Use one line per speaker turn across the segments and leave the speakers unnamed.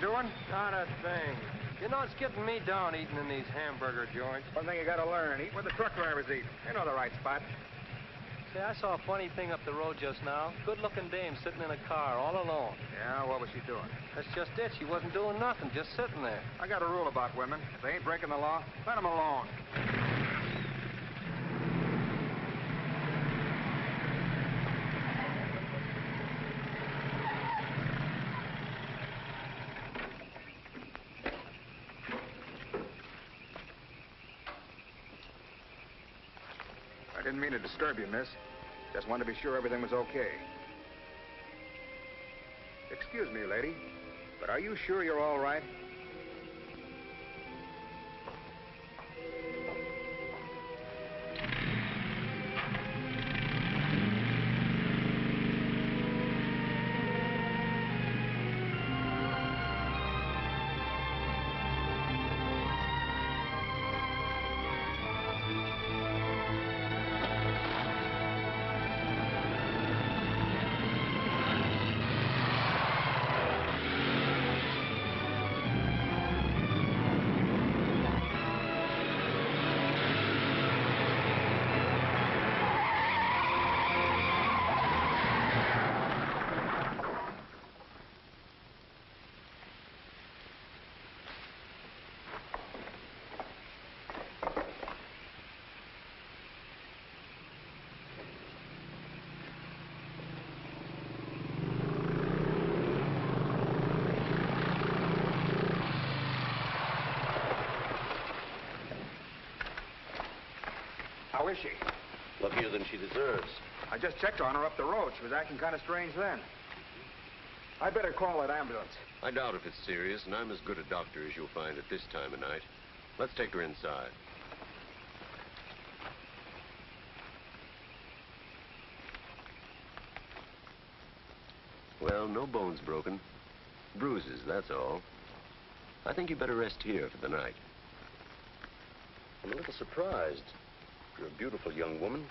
doing?
Not a thing. You know, it's getting me down eating in these hamburger joints.
One thing you gotta learn, eat where the truck drivers eat. They know the right spot.
See, I saw a funny thing up the road just now. Good-looking dame sitting in a car all alone.
Yeah, what was she doing?
That's just it. She wasn't doing nothing, just sitting there.
I got a rule about women. If they ain't breaking the law, let them alone. I didn't mean to disturb you, miss. Just wanted to be sure everything was okay. Excuse me, lady, but are you sure you're all right? How is she?
Luckier than she deserves.
I just checked on her up the road. She was acting kind of strange then. I'd better call that ambulance.
I doubt if it's serious, and I'm as good a doctor as you'll find at this time of night. Let's take her inside. Well, no bones broken. Bruises, that's all. I think you better rest here for the night. I'm a little surprised. You're a beautiful young woman.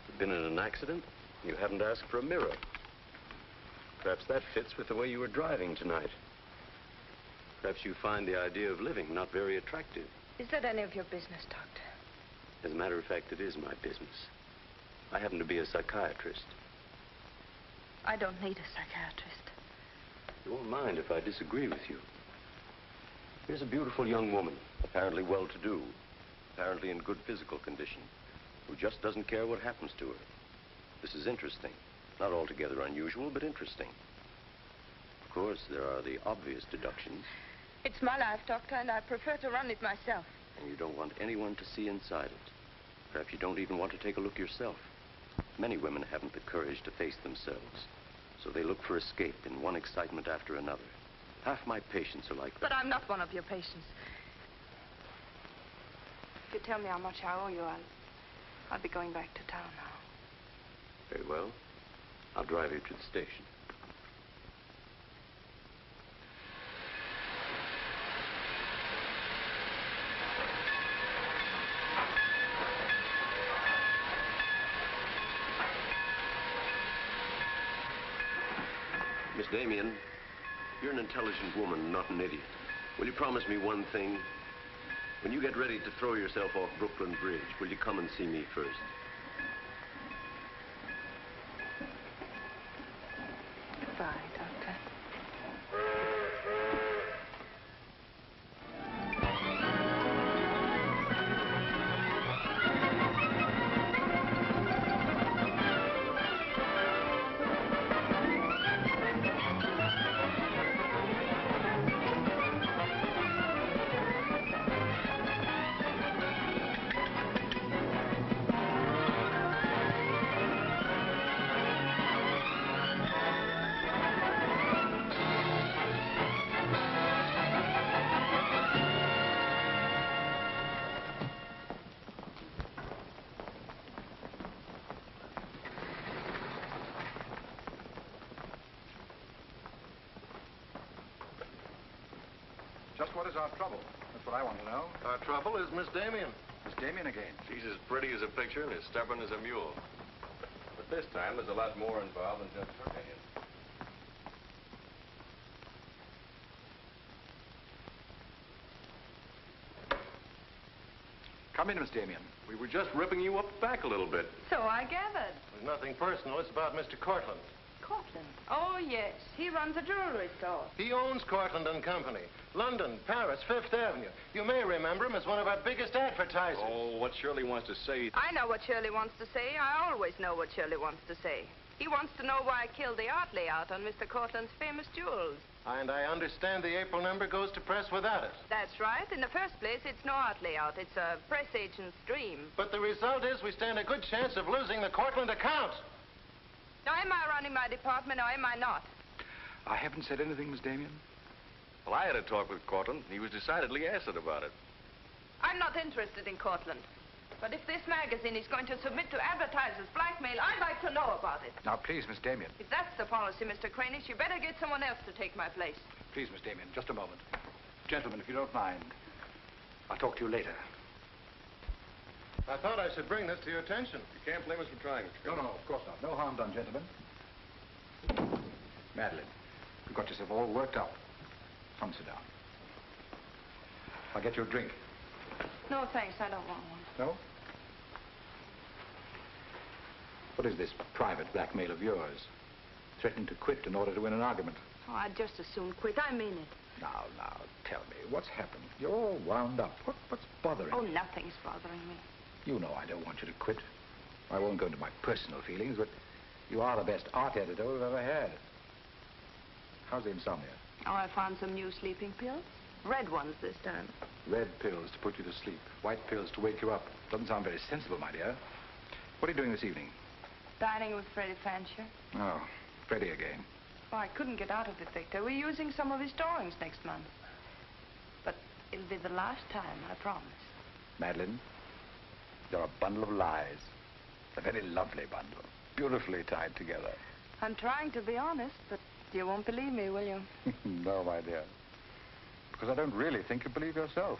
You've been in an accident. You haven't asked for a mirror. Perhaps that fits with the way you were driving tonight. Perhaps you find the idea of living not very attractive.
Is that any of your business, Doctor?
As a matter of fact, it is my business. I happen to be a psychiatrist.
I don't need a psychiatrist.
You won't mind if I disagree with you. Here's a beautiful young woman, apparently well-to-do, apparently in good physical condition, who just doesn't care what happens to her. This is interesting. Not altogether unusual, but interesting. Of course, there are the obvious deductions.
It's my life, Doctor, and I prefer to run it myself.
And you don't want anyone to see inside it. Perhaps you don't even want to take a look yourself. Many women haven't the courage to face themselves, so they look for escape in one excitement after another. Half my patients are like that.
But I'm not one of your patients. If you tell me how much I owe you, I'll be going back to town now.
Very well. I'll drive you to the station. Miss Damien, you're an intelligent woman, not an idiot. Will you promise me one thing? When you get ready to throw yourself off Brooklyn Bridge, will you come and see me first?
Goodbye, Doctor.
Just what is our trouble? That's what I want to know.
Our trouble is Miss Damien.
Miss Damien again.
She's as pretty as a picture and as stubborn as a mule. But this time, there's a lot more involved than just hurting it.
Come in, Miss Damien.
We were just ripping you up the back a little bit.
So I gathered.
There's nothing personal. It's about Mr. Cortland.
Cortland. Oh, yes. He runs a jewelry store.
He owns Cortland and Company. London, Paris, Fifth Avenue. You may remember him as one of our biggest advertisers.
Oh, what Shirley wants to say.
I know what Shirley wants to say. I always know what Shirley wants to say. He wants to know why I killed the art layout on Mr. Cortland's famous jewels.
And I understand the April number goes to press without it.
That's right. In the first place, it's no art layout. It's a press agent's dream.
But the result is we stand a good chance of losing the Cortland account.
Now, am I running my department or am I not?
I haven't said anything, Miss Damien.
Well, I had a talk with Cortland. He was decidedly acid about it.
I'm not interested in Cortland. But if this magazine is going to submit to advertisers' blackmail, I'd like to know about it.
Now, please, Miss Damien.
If that's the policy, Mr. Cranish, you better get someone else to take my place.
Please, Miss Damien, just a moment. Gentlemen, if you don't mind, I'll talk to you later.
I thought I should bring this to your attention.
You can't blame us for trying.
No, of course not. No harm done, gentlemen. Madeline, you've got yourself all worked up. Come, sit down. I'll get you a drink.
No, thanks. I don't want one.
No? What is this private blackmail of yours? Threatening to quit in order to win an argument.
Oh, I'd just as soon quit. I mean it.
Now, tell me, what's happened? You're all wound up. What's bothering
Oh,
you?
nothing's bothering me.
You know I don't want you to quit. I won't go into my personal feelings, but you are the best art editor we've ever had. How's the insomnia?
Oh, I found some new sleeping pills. Red ones this time.
Red pills to put you to sleep. White pills to wake you up. Doesn't sound very sensible, my dear. What are you doing this evening?
Dining with Freddie Fancher.
Oh, Freddie again.
Oh, I couldn't get out of it, Victor. We're using some of his drawings next month. But it'll be the last time, I promise.
Madeline, you're a bundle of lies. A very lovely bundle. Beautifully tied together.
I'm trying to be honest, but you won't believe me, will you?
No, my dear. Because I don't really think you believe yourself.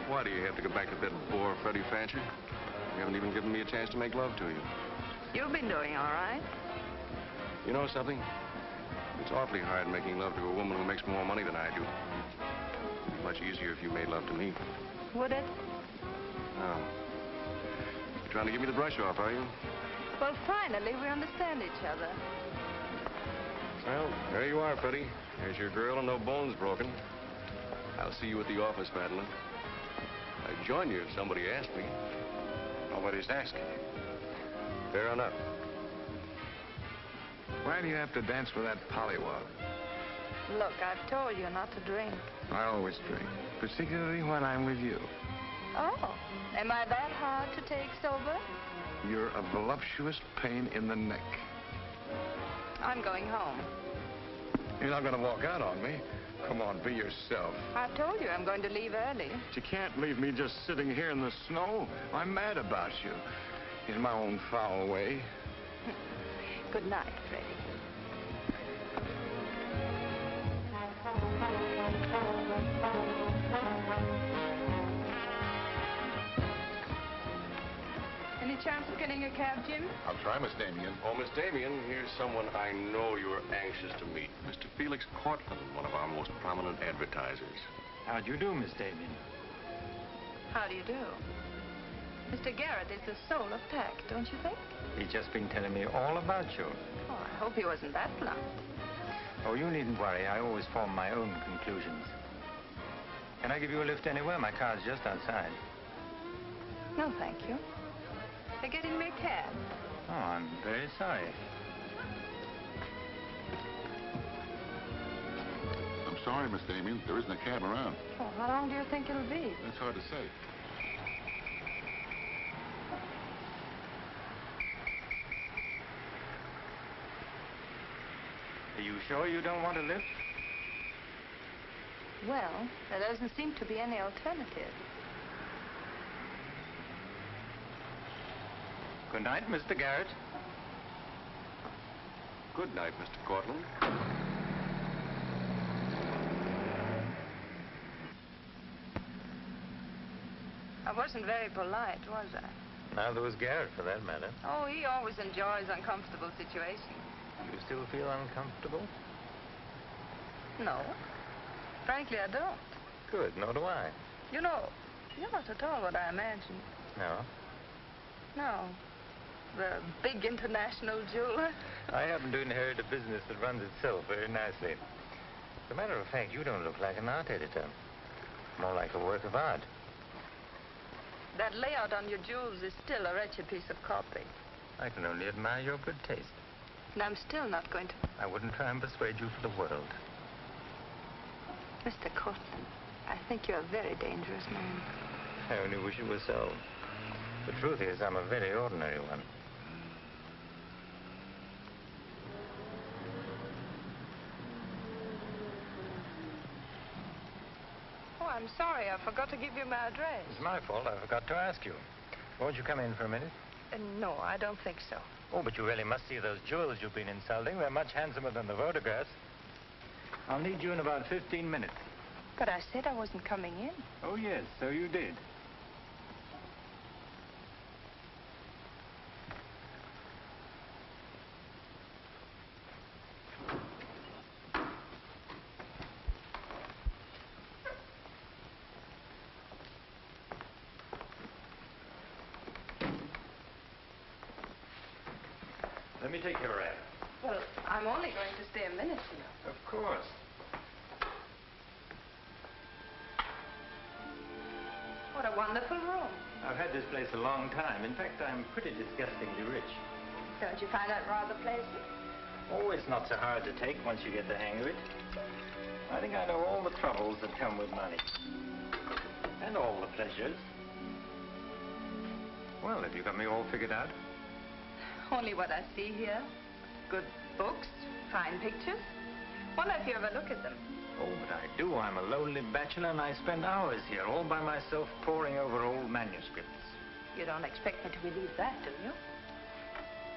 Why do you have to go back to that bore, Freddie Fancher? You haven't even given me a chance to make love to you.
You've been doing all right.
You know something? It's awfully hard making love to a woman who makes more money than I do. It'd be much easier if you made love to me.
Would it?
Oh. You're trying to give me the brush off, are you?
Well, finally, we understand each other.
Well, there you are, Freddie. There's your girl and no bones broken. I'll see you at the office, Madeline. I'd join you if somebody asked me.
Nobody's asking.
Fair enough.
Why do you have to dance with that pollywog?
Look, I've told you not to drink.
I always drink, particularly when I'm with you.
Oh, am I that hard to take sober?
You're a voluptuous pain in the neck.
I'm going home.
You're not going to walk out on me. Come on, be yourself.
I've told you I'm going to leave early.
But you can't leave me just sitting here in the snow. I'm mad about you. In my own foul way.
Good night, Freddie. Any chance of getting a cab, Jim?
I'll try, Miss Damien.
Oh, Miss Damien, here's someone I know you're anxious to meet. Mr. Felix Cortland, one of our most prominent advertisers.
How do you do, Miss Damien?
How do you do? Mr. Garrett is the soul of tact, don't you think?
He's just been telling me all about you.
Oh, I hope he wasn't that blunt.
Oh, you needn't worry. I always form my own conclusions. Can I give you a lift anywhere? My car's just outside.
No, thank you. They're getting me a cab.
Oh, I'm very sorry.
I'm sorry, Miss Damien. There isn't a cab around.
Oh, how long do you think it'll be?
That's hard to say.
Are you sure you don't want a lift?
Well, there doesn't seem to be any alternative.
Good night, Mr. Garrett.
Good night, Mr. Cortland.
I wasn't very polite, was I?
Neither was Garrett, for that matter.
Oh, he always enjoys uncomfortable situations.
You still feel uncomfortable?
No. Frankly, I don't.
Good, nor do I.
You know, you're not at all what I imagined.
No?
No. The big international jeweler.
I happen to inherit a business that runs itself very nicely. As a matter of fact, you don't look like an art editor. More like a work of art.
That layout on your jewels is still a wretched piece of copy.
I can only admire your good taste.
And I'm still not going to...
I wouldn't try and persuade you for the world.
Mr. Cortland, I think you're a very dangerous man.
I only wish it were so. The truth is, I'm a very ordinary one.
Oh, I'm sorry. I forgot to give you my address.
It's my fault. I forgot to ask you. Won't you come in for a minute?
No, I don't think so.
Oh, but you really must see those jewels you've been insulting. They're much handsomer than the photographs. I'll need you in about 15 minutes.
But I said I wasn't coming in.
Oh, yes, so you did. Let me take your wrap.
Well, I'm only going to stay a minute here.
Of course.
What a wonderful room.
I've had this place a long time. In fact, I'm pretty disgustingly rich.
Don't you find that rather pleasant?
Oh, it's not so hard to take once you get the hang of it. I think I know all the troubles that come with money. And all the pleasures. Well, have you got me all figured out?
Only what I see here. Good books, fine pictures. Wonder if you ever look at them.
Oh, but I do. I'm a lonely bachelor, and I spend hours here all by myself poring over old manuscripts.
You don't expect me to believe that, do you?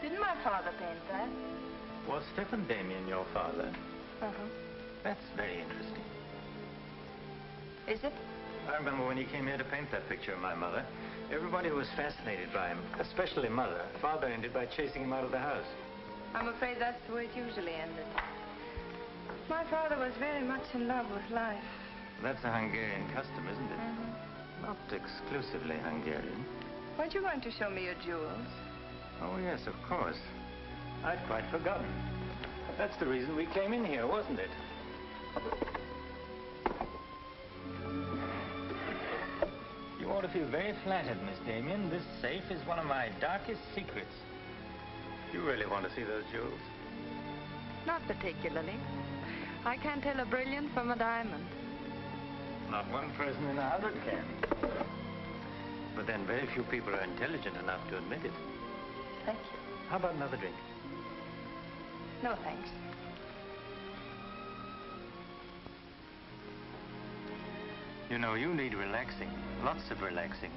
Didn't my father paint that?
Was Stephen Damien your father?
Uh-huh.
That's very interesting.
Is it?
I remember when he came here to paint that picture of my mother. Everybody was fascinated by him, especially Mother. Father ended by chasing him out of the house.
I'm afraid that's the way it usually ended. My father was very much in love with life.
That's a Hungarian custom, isn't it?
Mm-hmm.
Not exclusively Hungarian.
Weren't you going to show me your jewels?
Oh, yes, of course. I'd quite forgotten. That's the reason we came in here, wasn't it? You ought to feel very flattered, Miss Damien. This safe is one of my darkest secrets. You really want to see those jewels?
Not particularly. I can't tell a brilliant from a diamond.
Not one person in 100 can. But then very few people are intelligent enough to admit it.
Thank you.
How about another drink?
No, thanks.
You know, you need relaxing. Lots of relaxing.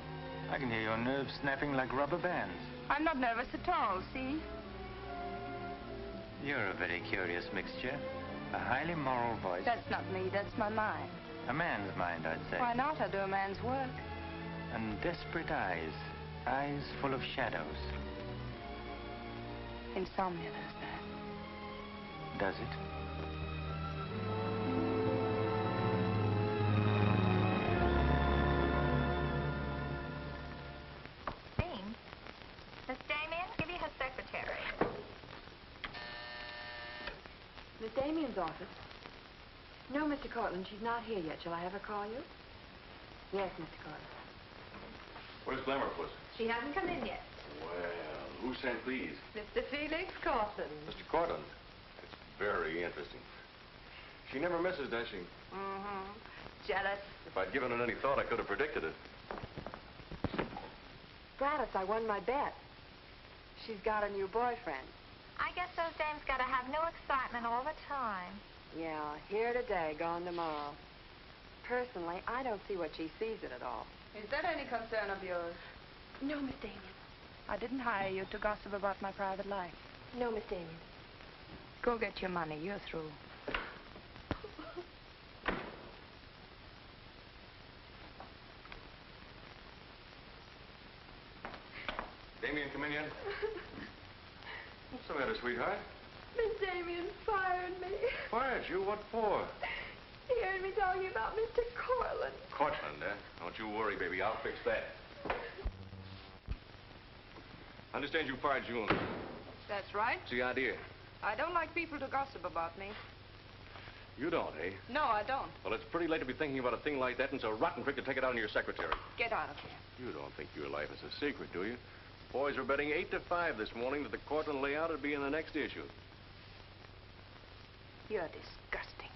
I can hear your nerves snapping like rubber bands.
I'm not nervous at all, see?
You're a very curious mixture. A highly moral voice.
That's not me, that's my mind.
A man's mind, I'd say.
Why not? I do a man's work.
And desperate eyes. Eyes full of shadows.
Insomnia does that.
Does it?
Dean, Miss Damien, give you her secretary.
Miss Damien's office? No, Mr. Cortland, she's not here yet. Shall I have her call you? Yes, Mr. Cortland.
Where's Glamourpuss?
She hasn't come in yet.
Well, who sent these?
Mr. Felix Cortland.
Mr. Cortland. It's very interesting. She never misses, does she?
Mm-hmm. Jealous.
If I'd given it any thought, I could have predicted it.
Gladys, I won my bet. She's got a new boyfriend.
I guess those dames gotta have no excitement all the time.
Yeah, here today, gone tomorrow. Personally, I don't see what she sees in it all.
Is that any concern of yours?
No, Miss Damien.
I didn't hire you to gossip about my private life.
No, Miss Damien.
Go get your money. You're through.
Damien come in yet? What's the matter, sweetheart?
Miss Damien fired me.
Fired you? What for?
He heard me talking about Mr. Cortland.
Cortland, eh? Don't you worry, baby. I'll fix that. I understand you fired June.
That's right.
What's the idea?
I don't like people to gossip about me.
You don't, eh?
No, I don't.
Well, it's pretty late to be thinking about a thing like that, and it's a rotten trick to take it out on your secretary.
Get out of here.
You don't think your life is a secret, do you? Boys were betting 8 to 5 this morning that the Cortland layout would be in the next issue.
You're disgusting.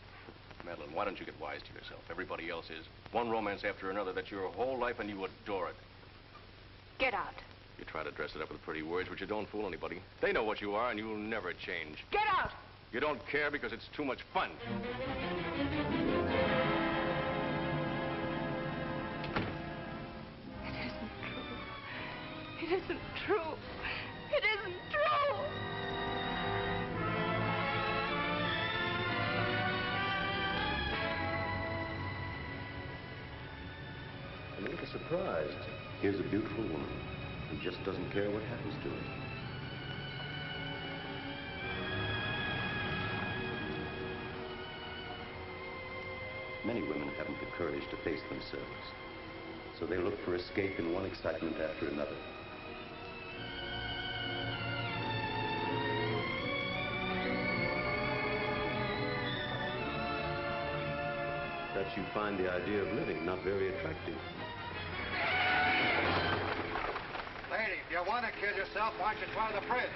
Madeline, why don't you get wise to yourself? Everybody else is. One romance after another, that's your whole life, and you adore it.
Get out.
You try to dress it up with pretty words, but you don't fool anybody. They know what you are, and you'll never change.
Get out!
You don't care because it's too much fun.
It isn't true. It isn't true.
I'm a little surprised. Here's a beautiful woman who just doesn't care what happens to her. Many women haven't the courage to face themselves, so they look for escape in one excitement after another. Perhaps you find the idea of living not very attractive.
Lady, if you want to kill yourself, why don't you try the fridge?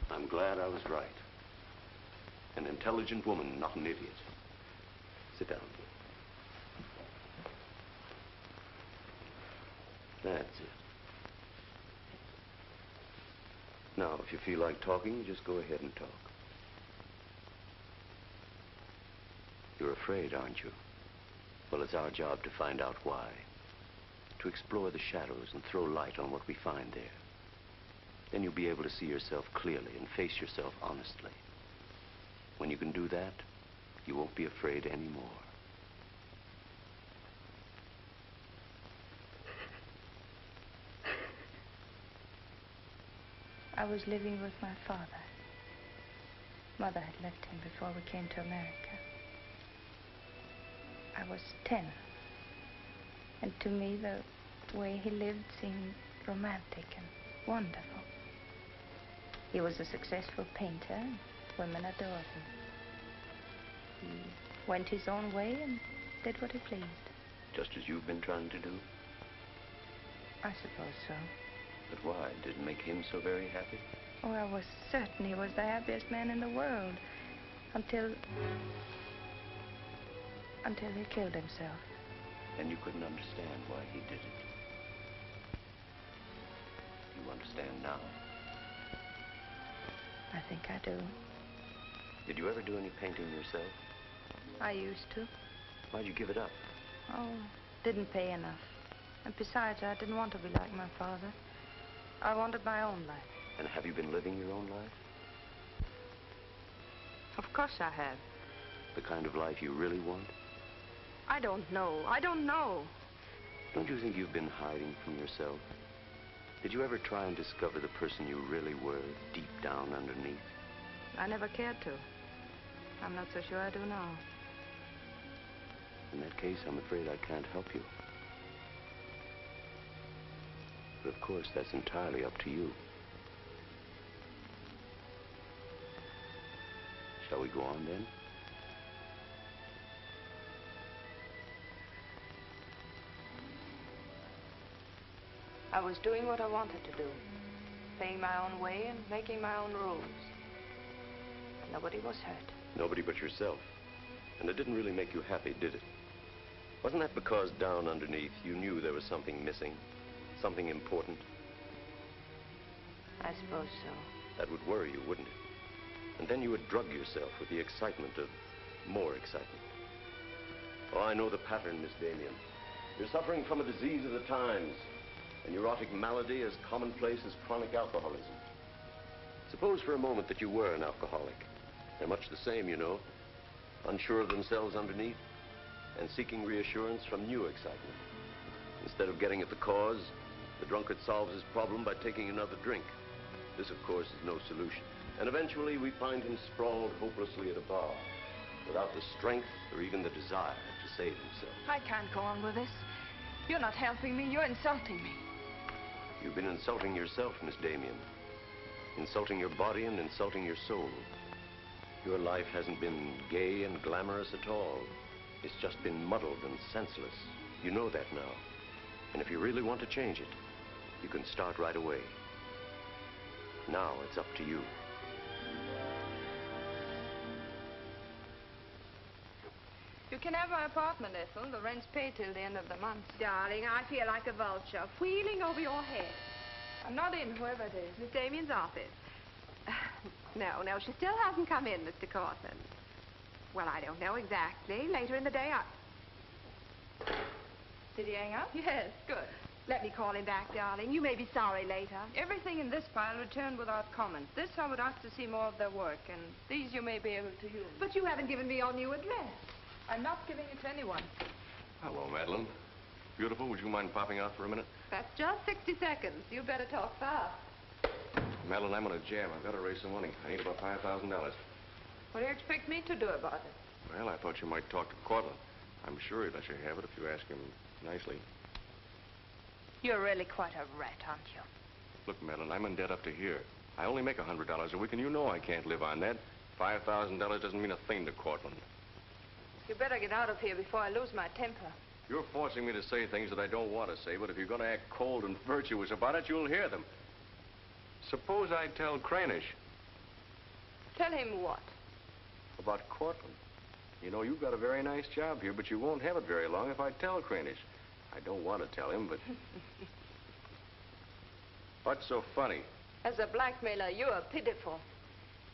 I'm glad I was right. An intelligent woman, not an idiot. Sit down. That's it. Now, if you feel like talking, just go ahead and talk. You're afraid, aren't you? Well, it's our job to find out why. To explore the shadows and throw light on what we find there. Then you'll be able to see yourself clearly and face yourself honestly. When you can do that, you won't be afraid anymore.
I was living with my father. Mother had left him before we came to America. I was 10. And to me, the way he lived seemed romantic and wonderful. He was a successful painter, and women adored him. He went his own way and did what he pleased.
Just as you've been trying to do?
I suppose so.
But why? Did it make him so very happy?
Oh, I was certain he was the happiest man in the world. Until he killed himself.
And you couldn't understand why he did it. You understand now?
I think I do.
Did you ever do any painting yourself?
I used to.
Why'd you give it up?
Oh, didn't pay enough. And besides, I didn't want to be like my father. I wanted my own life.
And have you been living your own life?
Of course I have.
The kind of life you really want?
I don't know. I don't know.
Don't you think you've been hiding from yourself? Did you ever try and discover the person you really were, deep down underneath?
I never cared to. I'm not so sure I do now.
In that case, I'm afraid I can't help you. But of course, that's entirely up to you. Shall we go on then?
I was doing what I wanted to do. Paying my own way and making my own rules. Nobody was hurt.
Nobody but yourself. And it didn't really make you happy, did it? Wasn't that because down underneath you knew there was something missing? Something important?
I suppose so.
That would worry you, wouldn't it? And then you would drug yourself with the excitement of more excitement. Oh, I know the pattern, Miss Damien. You're suffering from a disease of the times. A neurotic malady as commonplace as chronic alcoholism. Suppose for a moment that you were an alcoholic. They're much the same, you know. Unsure of themselves underneath. and seeking reassurance from new excitement. Instead of getting at the cause, the drunkard solves his problem by taking another drink. This, of course, is no solution. And eventually we find him sprawled hopelessly at a bar, without the strength or even the desire to save himself.
I can't go on with this. You're not helping me. You're insulting me.
You've been insulting yourself, Miss Damien. Insulting your body and insulting your soul. Your life hasn't been gay and glamorous at all. It's just been muddled and senseless. You know that now. And if you really want to change it, you can start right away. Now it's up to you.
You can have my apartment, Ethel. The rent's paid till the end of the month.
Darling, I feel like a vulture wheeling over your head.
I'm not in, whoever it is.
Miss Damien's office. No, she still hasn't come in, Mr. Cortland. Well, I don't know exactly. Later in the day,
Did he hang up?
Yes, good. Let me call him back, darling. You may be sorry later.
Everything in this pile returned without comment. This I would ask to see more of their work, and these you may be able to use.
But you haven't given me your new address.
I'm not giving it to anyone.
Hello, Madeline. Beautiful, would you mind popping out for a minute?
That's just 60 seconds. You better talk fast.
Madeline, I'm on a jam. I've got to raise some money. I need about $5,000.
What do you expect me to do about it?
Well, I thought you might talk to Cortland. I'm sure he'd let you have it if you ask him nicely.
You're really quite a rat, aren't you?
Look, Madeline, I'm in debt up to here. I only make $100 a week, and you know I can't live on that. $5,000 doesn't mean a thing to Cortland.
You better get out of here before I lose my temper.
You're forcing me to say things that I don't want to say, but if you're going to act cold and virtuous about it, you'll hear them. Suppose I tell Cranish.
Tell him what?
About Cortland. You know, you've got a very nice job here, but you won't have it very long if I tell Cranish. I don't want to tell him, but... What's so funny?
As a blackmailer, you are pitiful.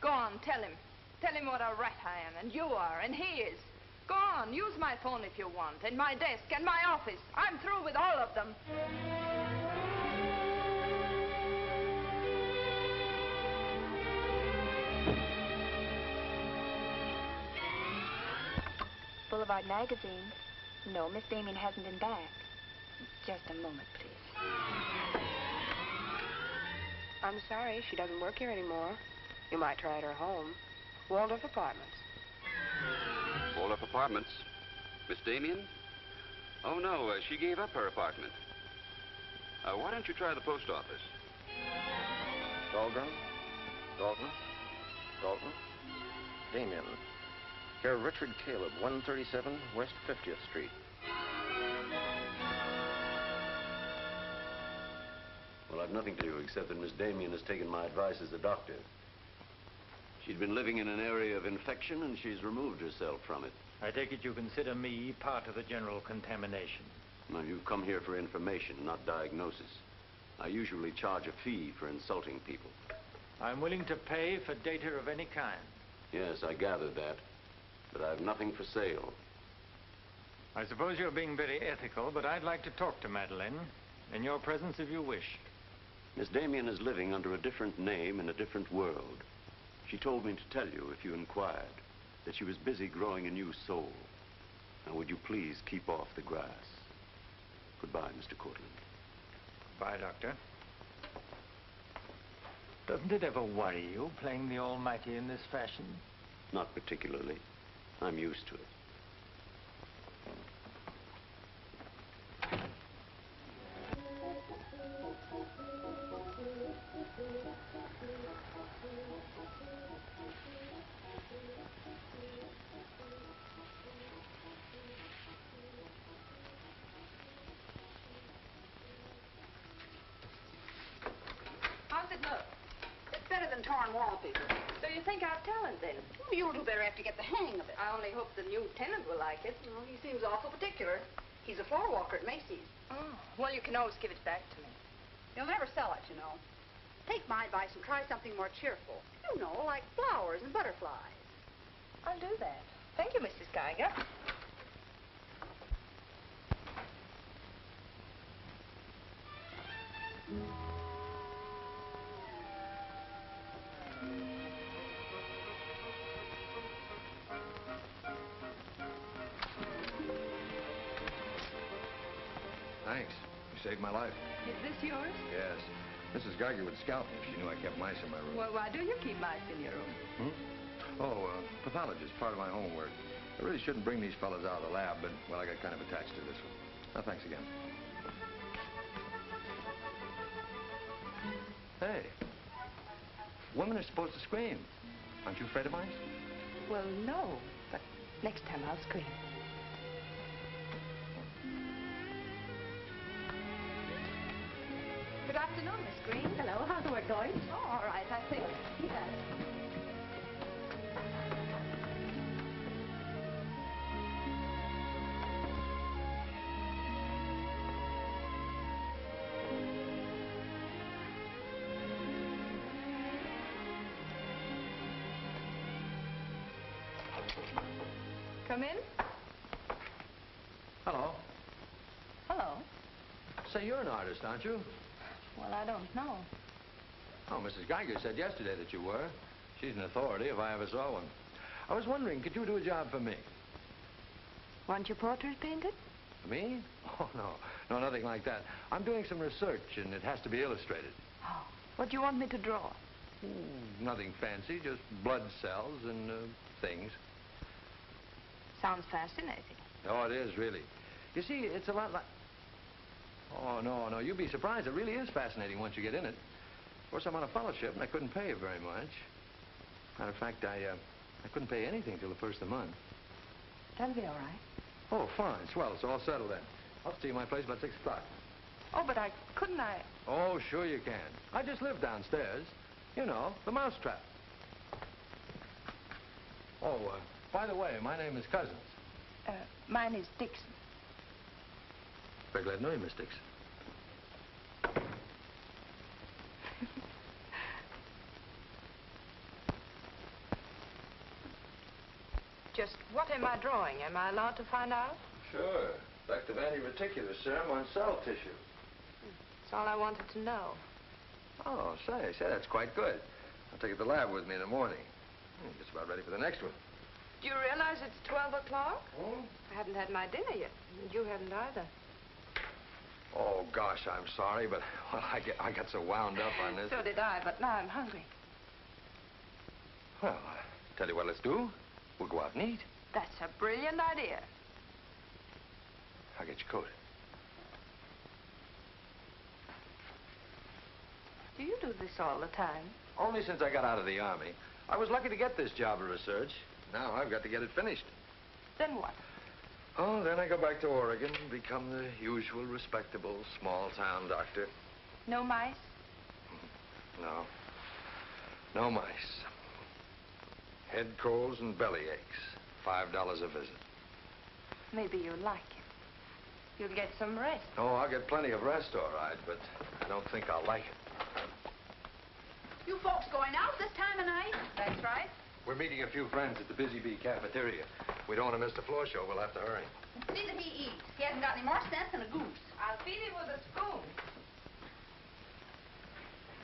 Go on, tell him. Tell him what a rat I am, and you are, and he is. Go on, use my phone if you want, and my desk, and my office. I'm through with all of them.
Boulevard magazine. No, Miss Damien hasn't been back. Just a moment, please.
I'm sorry, she doesn't work here anymore. You might try at her home. Waldorf Apartments.
Waldorf Apartments? Miss Damien? Oh, no, she gave up her apartment. Why don't you try the post office?
Dahlgren? Dalton? Dalton? Damien. Here, Richard Caleb, 137 West 50th Street.
Well, I've nothing to do except that Miss Damien has taken my advice as a doctor. She'd been living in an area of infection, and she's removed herself from it.
I take it you consider me part of the general contamination.
Now, you've come here for information, not diagnosis. I usually charge a fee for insulting people.
I'm willing to pay for data of any kind.
Yes, I gathered that. But I've nothing for sale.
I suppose you're being very ethical, but I'd like to talk to Madeline. In your presence, if you wish.
Miss Damien is living under a different name in a different world. She told me to tell you, if you inquired, that she was busy growing a new soul. Now, would you please keep off the grass? Goodbye, Mr. Cortland.
Bye, Doctor. Doesn't it ever worry you, playing the almighty in this fashion?
Not particularly. I'm used to it.
How's it look? It's better than torn wallpaper.
So you think I've talent, then?
You'll do better after you get the hang of it.
I only hope the new tenant will like it.
Well, he seems awful particular. He's a floor walker at Macy's.
Oh, well, you can always give it back to me.
He'll never sell it, you know. Take my advice and try something more cheerful. You know, like flowers and butterflies.
I'll do that. Thank you, Mrs. Geiger.
thanks. You saved my life.
Is this yours?
Yes. Mrs. Geiger would scalp me if she knew I kept mice in my room.
Well, why do you keep mice in your room?
Pathologist, part of my homework. I really shouldn't bring these fellas out of the lab, but, well, I got kind of attached to this one. No, thanks again. Hey, women are supposed to scream. Aren't you afraid of mice?
Well, no, but next time I'll scream.
Good afternoon, Miss Green.
Hello, how's the work going?
Oh, all right, I think.
Yes.
Come in.
Hello.
Hello.
Say, you're an artist, aren't you?
Well, I don't know.
Oh, Mrs. Geiger said yesterday that you were. She's an authority if I ever saw one. I was wondering, could you do a job for me?
Want your portrait painted?
Me? Oh, no. No, nothing like that. I'm doing some research, and it has to be illustrated.
Oh, what do you want me to draw?
Nothing fancy, just blood cells and things.
Sounds fascinating.
Oh, it is, really. You see, it's a lot like... Oh, no, you'd be surprised. It really is fascinating once you get in it. Of course, I'm on a fellowship, and I couldn't pay you very much. Matter of fact, I couldn't pay anything till the first of the month.
That'll be all right.
Oh, fine. Swell. It's all settled then. I'll see you at my place about 6 o'clock.
Oh, but couldn't I?
Oh, sure you can. I just live downstairs. You know, the mousetrap. Oh, by the way, my name is Cousins.
Mine is Dixon.
Very glad to know you, Miss Dixon.
Just what am I drawing? Am I allowed to find out?
Sure. Effect of anti-reticular serum on cell tissue.
That's all I wanted to know.
Oh, say, that's quite good. I'll take it to the lab with me in the morning. Just about ready for the next one.
Do you realize it's 12 o'clock?
Oh?
I haven't had my dinner yet. And you haven't either.
Oh, gosh, I'm sorry, but well, I got so wound up on this.
So did I, but now I'm hungry.
Well, tell you what let's do. We'll go out and eat.
That's a brilliant idea.
I'll get your coat.
Do you do this all the time?
Only since I got out of the Army. I was lucky to get this job of research. Now I've got to get it finished.
Then what?
Oh, then I go back to Oregon and become the usual respectable small-town doctor.
No mice?
No. No mice. Head colds and belly aches. $5 a visit.
Maybe you'll like it. You'll get some rest.
Oh, I'll get plenty of rest, all right, but I don't think I'll like it.
You folks going out this time of night?
That's right.
We're meeting a few friends at the Busy Bee cafeteria. We don't want to miss the floor show. We'll have to hurry.
See that he eats. He hasn't got any more sense than a goose.
I'll feed him with a spoon.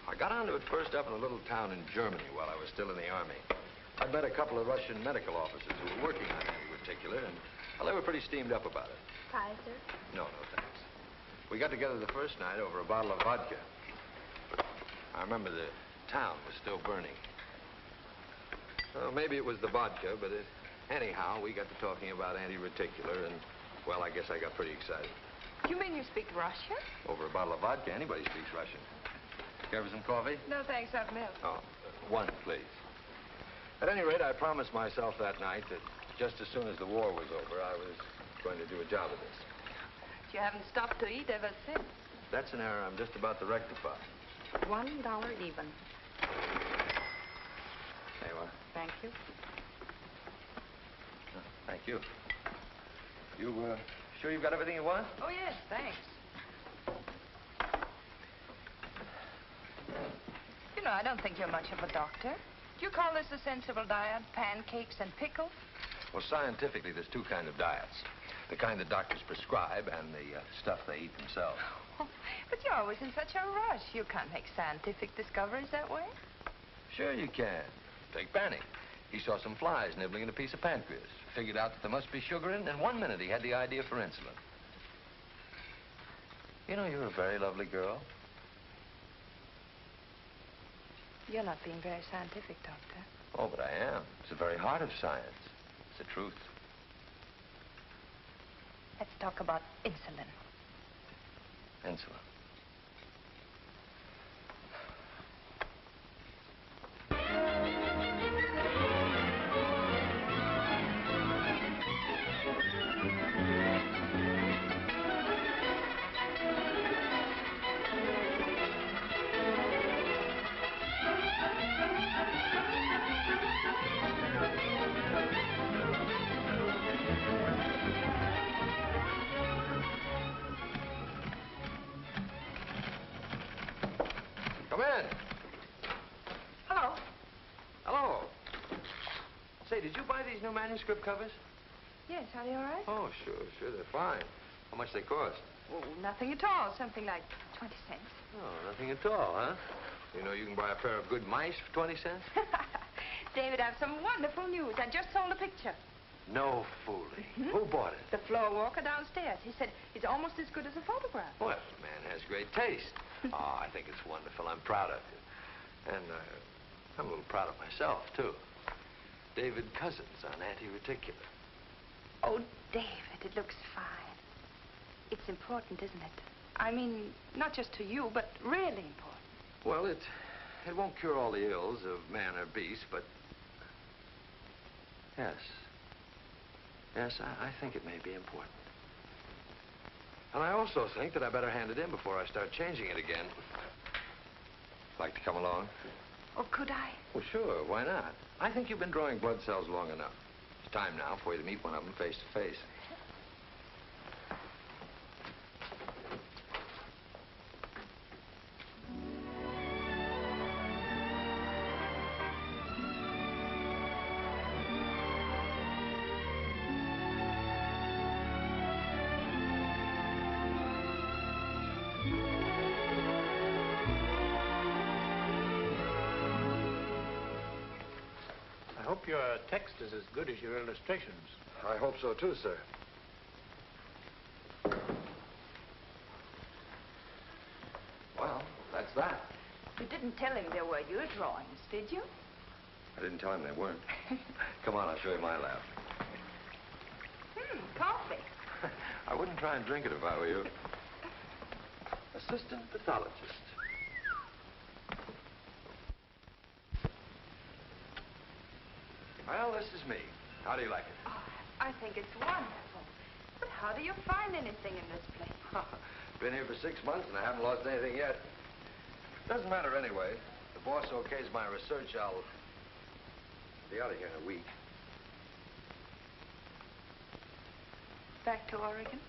I got onto it first up in a little town in Germany while I was still in the Army. I met a couple of Russian medical officers who were working on anti-reticular, and, well, they were pretty steamed up about it.
Pie, sir?
No, thanks. We got together the first night over a bottle of vodka. I remember the town was still burning. Well, maybe it was the vodka, but anyhow, we got to talking about anti-reticular, and, well, I guess I got pretty excited.
You mean you speak Russian?
Over a bottle of vodka, anybody speaks Russian. Care for some coffee?
No, thanks. I've milk.
Oh, one, please. At any rate, I promised myself that night that just as soon as the war was over, I was going to do a job of this.
You haven't stopped to eat ever since.
That's an error I'm just about to rectify.
$1 even.
There you are.
Thank you.
Thank you. You, sure you've got everything you want?
Oh, yes, thanks. You know, I don't think you're much of a doctor. Do you call this a sensible diet? Pancakes and pickles?
Well, scientifically, there's 2 kinds of diets. The kind that doctors prescribe and the stuff they eat themselves.
Oh, but you're always in such a rush. You can't make scientific discoveries that way.
Sure you can. Take Banning. He saw some flies nibbling at a piece of pancreas. Figured out that there must be sugar in it, and in 1 minute he had the idea for insulin. You know, you're a very lovely girl.
You're not being very scientific, Doctor.
Oh, but I am. It's the very heart of science. It's the truth.
Let's talk about insulin.
Insulin. Come in.
Hello.
Hello. Say, did you buy these new manuscript covers?
Yes, are they all right?
Oh, sure, they're fine. How much they cost?
Oh, nothing at all. Something like 20 cents.
Oh, nothing at all, huh? You know you can buy a pair of good mice for 20 cents?
David, I have some wonderful news. I just sold a picture.
No fooling. Who bought it?
The floor walker downstairs. He said it's almost as good as a photograph.
Well, the man has great taste. Oh, I think it's wonderful. I'm proud of you. And I'm a little proud of myself, too. David Cousins on anti-reticular.
Oh, David, it looks fine. It's important, isn't it? I mean, not just to you, but really important.
Well, it won't cure all the ills of man or beast, but yes. Yes, I think it may be important. And I also think that I better hand it in before I start changing it again. Like to come along?
Oh, could I?
Well, sure. Why not? I think you've been drawing blood cells long enough. It's time now for you to meet one of them face to face.
I hope your text is as good as your illustrations.
I hope so, too, sir. Well, that's that.
You didn't tell him there were your drawings, did you?
I didn't tell him they weren't. Come on, I'll show you my lab.
Coffee.
I wouldn't try and drink it if I were you. Assistant pathologist. Well, this is me. How do you like it?
Oh, I think it's wonderful. But how do you find anything in this place?
Been here for 6 months and I haven't lost anything yet. Doesn't matter anyway. The boss okays my research, I'll be out of here in a week.
Back to Oregon?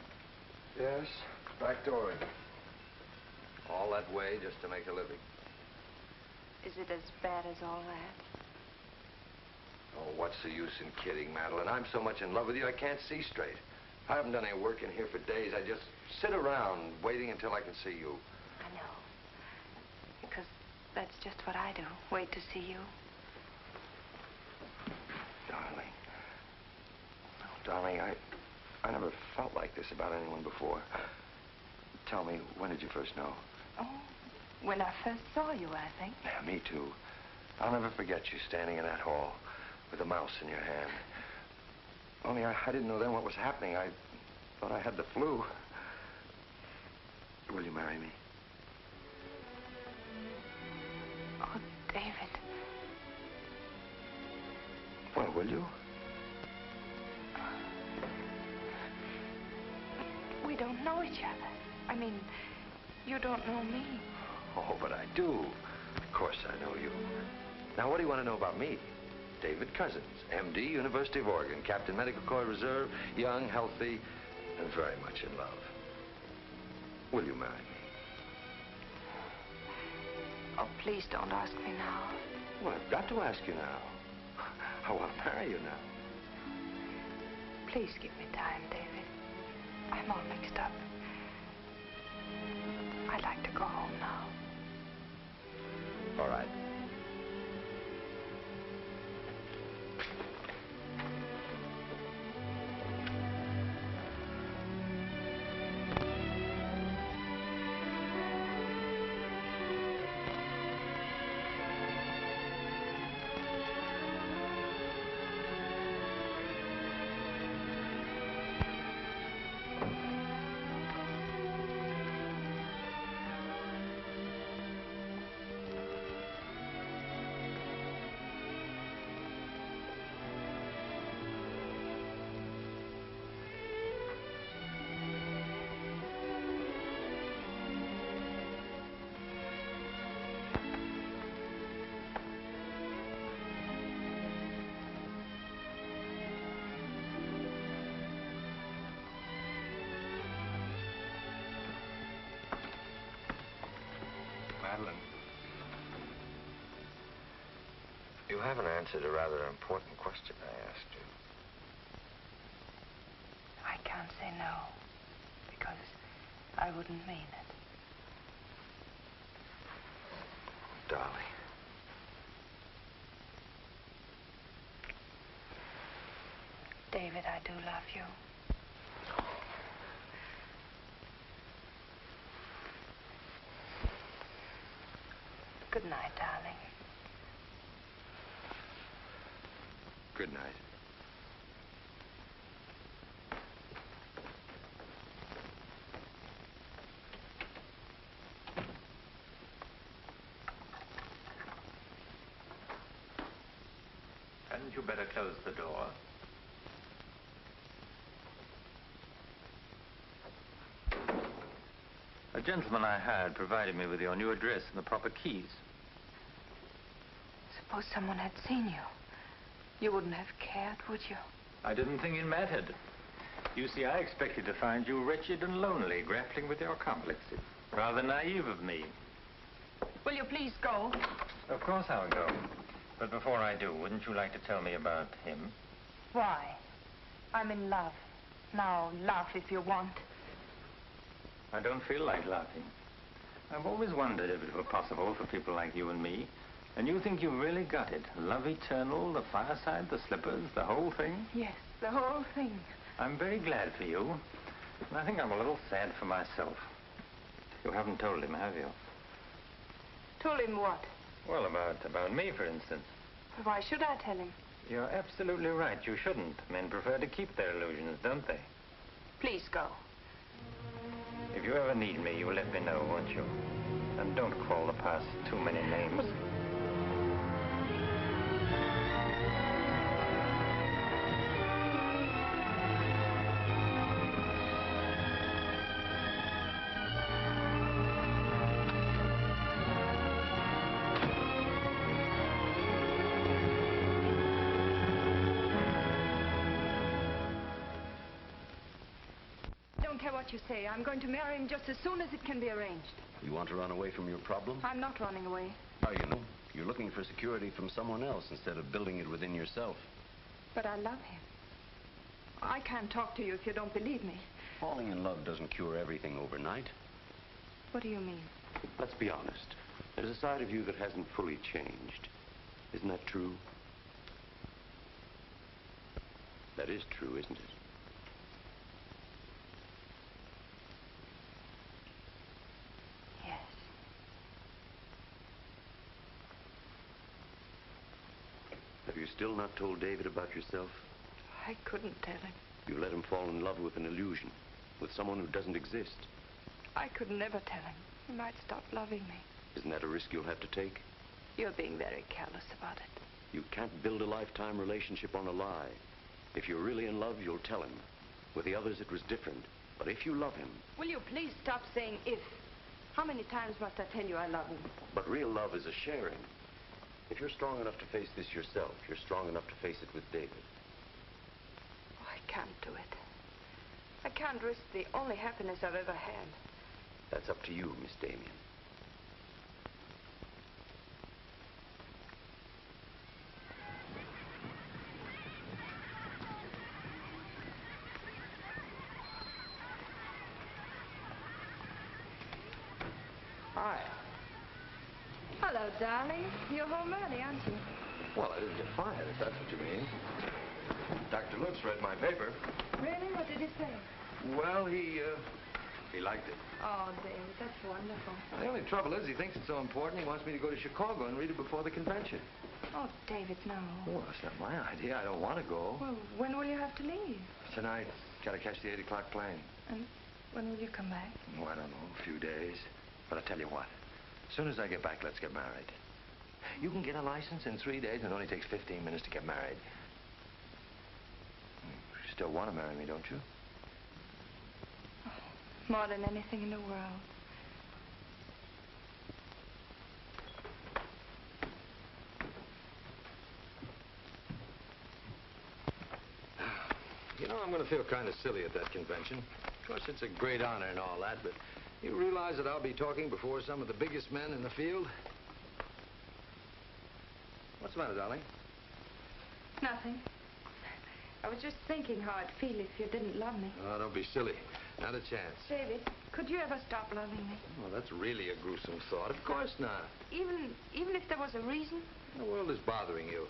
Yes, back to Oregon. All that way just to make a living.
Is it as bad as all that?
Oh, what's the use in kidding, Madeline? I'm so much in love with you, I can't see straight. I haven't done any work in here for days. I just sit around waiting until I can see you.
I know. Because that's just what I do. Wait to see you.
Darling. Oh, darling, I never felt like this about anyone before. Tell me, when did you first know?
Oh, when I first saw you, I think.
Yeah, me too. I'll never forget you standing in that hall with a mouse in your hand. Only I didn't know then what was happening. I thought I had the flu. Will you marry me?
Oh, David.
Well, will you?
We don't know each other. I mean, you don't know me.
Oh, but I do. Of course I know you. Now, what do you want to know about me? David Cousins, M.D., University of Oregon, Captain Medical Corps Reserve, young, healthy, and very much in love. Will you marry me?
Oh, please don't ask me now.
Well, I've got to ask you now. I want to marry you now.
Please give me time, David. I'm all mixed up. I'd like to go home now.
All right. You haven't answered a rather important question I asked you.
I can't say no, because I wouldn't mean it.
Darling.
David, I do love you. Good night, darling.
Good night.
Hadn't you better close the door? A gentleman I hired provided me with your new address and the proper keys.
Suppose someone had seen you. You wouldn't have cared, would you?
I didn't think it mattered. You see, I expected to find you wretched and lonely, grappling with your complexes. Rather naive of me.
Will you please go?
Of course I'll go. But before I do, wouldn't you like to tell me about him?
Why? I'm in love. Now, laugh if you want.
I don't feel like laughing. I've always wondered if it were possible for people like you and me. And you think you've really got it? Love eternal, the fireside, the slippers, the whole thing?
Yes, the whole thing.
I'm very glad for you. And I think I'm a little sad for myself. You haven't told him, have you?
Told him what?
Well, about me, for instance.
Why should I tell him?
You're absolutely right. You shouldn't. Men prefer to keep their illusions, don't they?
Please go.
If you ever need me, you let me know, won't you? And don't call the past too many names.
Don't care what you say. I'm going to marry him just as soon as it can be arranged.
You want to run away from your problem?
I'm not running away.
How do you know? You're looking for security from someone else instead of building it within yourself.
But I love him. I can't talk to you if you don't believe me.
Falling in love doesn't cure everything overnight.
What do you mean?
Let's be honest. There's a side of you that hasn't fully changed. Isn't that true? That is true, isn't it?
Yes.
Have you still not told David about yourself?
I couldn't tell him.
You let him fall in love with an illusion, with someone who doesn't exist.
I could never tell him. He might stop loving me.
Isn't that a risk you'll have to take?
You're being very careless about it.
You can't build a lifetime relationship on a lie. If you're really in love, you'll tell him. With the others, it was different. But if you love him...
Will you please stop saying if? How many times must I tell you I love him?
But real love is a sharing. If you're strong enough to face this yourself, you're strong enough to face it with David.
Oh, I can't do it. I can't risk the only happiness I've ever had.
That's up to you, Miss Damien.
Hi.
Hello, darling. You're home early, aren't you?
Well, I didn't get fired, if that's what you mean. Dr. Lutz read my paper.
Really? What did he say?
Well, he liked it.
Oh, David, that's wonderful.
The only trouble is he thinks it's so important he wants me to go to Chicago and read it before the convention.
Oh, David, no.
Well, that's not my idea. I don't want to go.
Well, when will you have to leave?
Tonight, got to catch the 8 o'clock plane.
And when will you come back?
Oh, I don't know, a few days. But I tell you what, as soon as I get back, let's get married. You can get a license in 3 days, and it only takes 15 minutes to get married. You still want to marry me, don't you?
Oh, more than anything in the world.
You know, I'm going to feel kind of silly at that convention. Of course, it's a great honor and all that, but you realize that I'll be talking before some of the biggest men in the field? What's the matter, darling?
Nothing. I was just thinking how I'd feel if you didn't love me.
Oh, don't be silly. Not a chance.
David, could you ever stop loving me?
Oh, that's really a gruesome thought. Of course not.
Even if there was a reason?
The world is bothering you.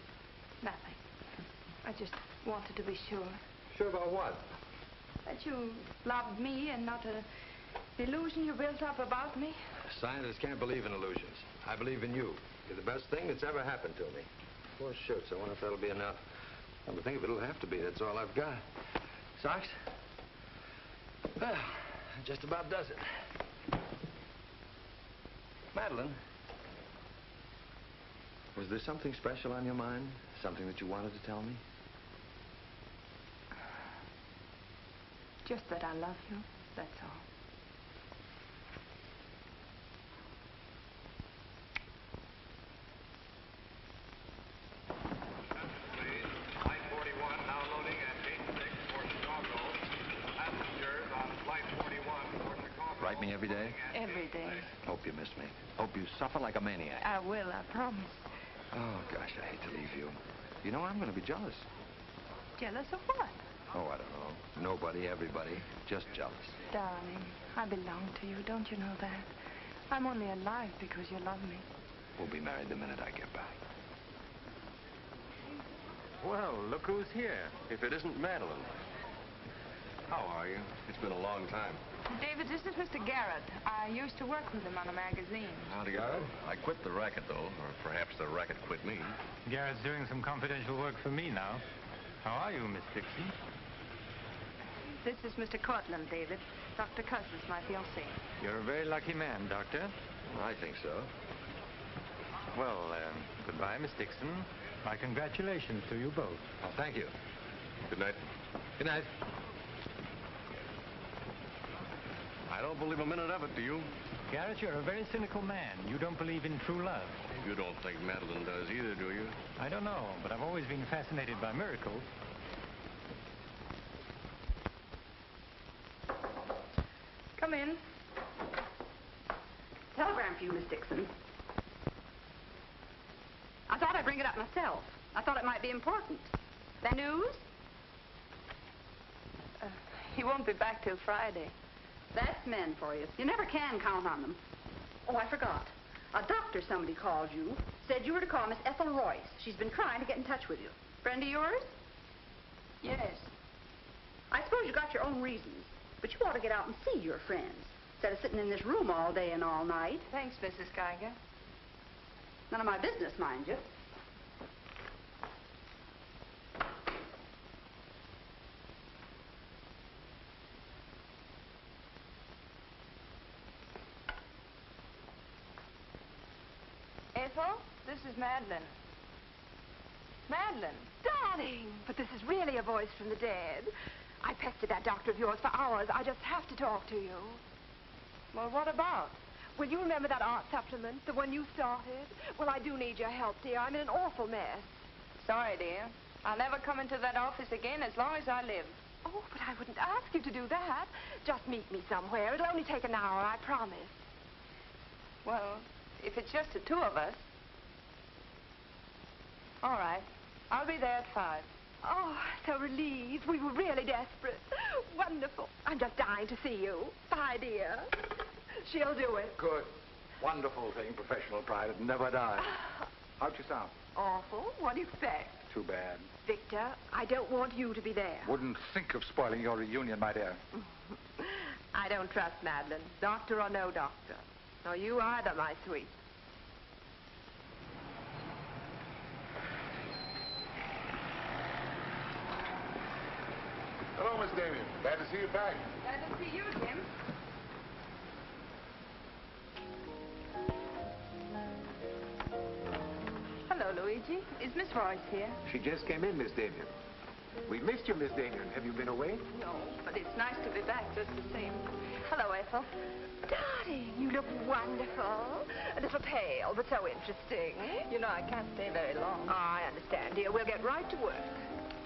Nothing. I just wanted to be sure.
Sure about what?
That you loved me and not an illusion you built up about me.
Scientists can't believe in illusions. I believe in you. You're the best thing that's ever happened to me. 4 shirts. I wonder if that'll be enough. Come to think of it, it'll have to be. That's all I've got. Socks? Well, that just about does it. Madeline, was there something special on your mind? Something that you wanted to tell me?
Just that I love you, that's all.
Write me every day?
Every day.
Hope you miss me. Hope you suffer like a maniac.
I will, I promise.
Oh, gosh, I hate to leave you. You know, I'm going to be jealous.
Jealous of what?
Oh, I don't know. Nobody, everybody. Just jealous.
Darling, I belong to you, don't you know that? I'm only alive because you love me.
We'll be married the minute I get back.
Well, look who's here.
If it isn't Madeline. How are you? It's been a long time.
David, this is Mr. Garrett. I used to work with him on a magazine.
Howdy, Garrett. I quit the racket, though, or perhaps the racket quit me.
Garrett's doing some confidential work for me now. How are you, Miss Dixon?
This is Mr. Cortland, David. Dr. Cousins, my fiancé.
You're a very lucky man, Doctor.
I think so.
Well, goodbye, Miss Dixon. My congratulations to you both.
Oh, thank you.
Good night.
Good night.
I don't believe a minute of it, do you?
Garrett, you're a very cynical man. You don't believe in true love.
You don't think Madeline does either, do you?
I don't know, but I've always been fascinated by miracles.
Come in.
Telegram for you, Miss Dixon. I thought I'd bring it up myself. I thought it might be important. That news?
He won't be back till Friday.
That's men for you. You never can count on them. Oh, I forgot. A doctor somebody called you, said you were to call Miss Ethel Royce. She's been trying to get in touch with you. Friend of yours?
Yes.
I suppose you got your own reasons, but you ought to get out and see your friends, instead of sitting in this room all day and all night.
Thanks, Mrs. Geiger.
None of my business, mind you.
Ethel, this is Madeline. Madeline.
Darling, but this is really a voice from the dead. I pestered that doctor of yours for hours. I just have to talk to you.
Well, what about?
Well, you remember that art supplement, the one you started? Well, I do need your help, dear. I'm in an awful mess.
Sorry, dear. I'll never come into that office again as long as I live.
Oh, but I wouldn't ask you to do that. Just meet me somewhere. It'll only take an hour, I promise.
Well, if it's just the two of us. All right. I'll be there at 5.
Oh, so relieved. We were really desperate. Wonderful. I'm just dying to see you. Bye, dear. She'll do it.
Good. Wonderful thing, professional pride. It never dies. How'd you sound?
Awful. What do you expect?
Too bad.
Victor, I don't want you to be there.
Wouldn't think of spoiling your reunion, my dear.
I don't trust Madeline, doctor or no doctor. Nor you either, my sweet.
Hello, Miss Damien. Glad to see you back.
Glad to see you, Jim. Hello, Luigi. Is Miss Royce here?
She just came in, Miss Damien. We missed you, Miss Damien. Have you been away?
No, but it's nice to be back just the same. Hello, Ethel.
Darling, you look wonderful. A little pale, but so interesting.
You know, I can't stay very long.
Oh, I understand, dear. We'll get right to work.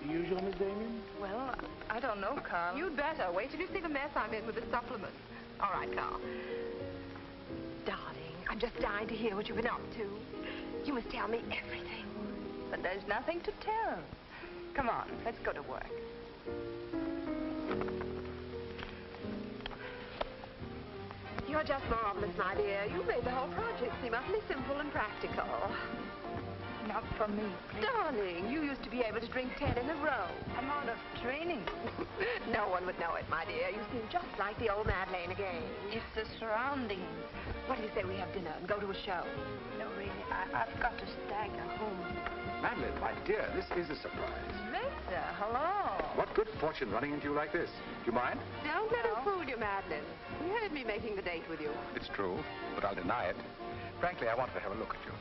The usual, Miss Damien?
Well, I don't know, Carl.
You'd better. Wait till you see the mess I'm in with the supplement. All right, Carl. Darling, I'm just dying to hear what you've been up to. You must tell me everything.
but there's nothing to tell. Come on, let's go to work.
You're just marvelous, my dear. You made the whole project seem utterly simple and practical.
Not for me, please.
Darling, you used to be able to drink 10 in a row.
I'm out of training.
No one would know it, my dear. You seem just like the old Madeleine again.
It's the surroundings.
What do you say we have dinner and go to a show?
No, really, I've got to stagger home.
Madeline, my dear, this is a surprise.
Victor, hello.
What good fortune running into you like this? Do you mind?
Don't let us fool you, Madeline. You heard me making the date with you.
It's true, but I'll deny it. Frankly, I wanted to have a look at you.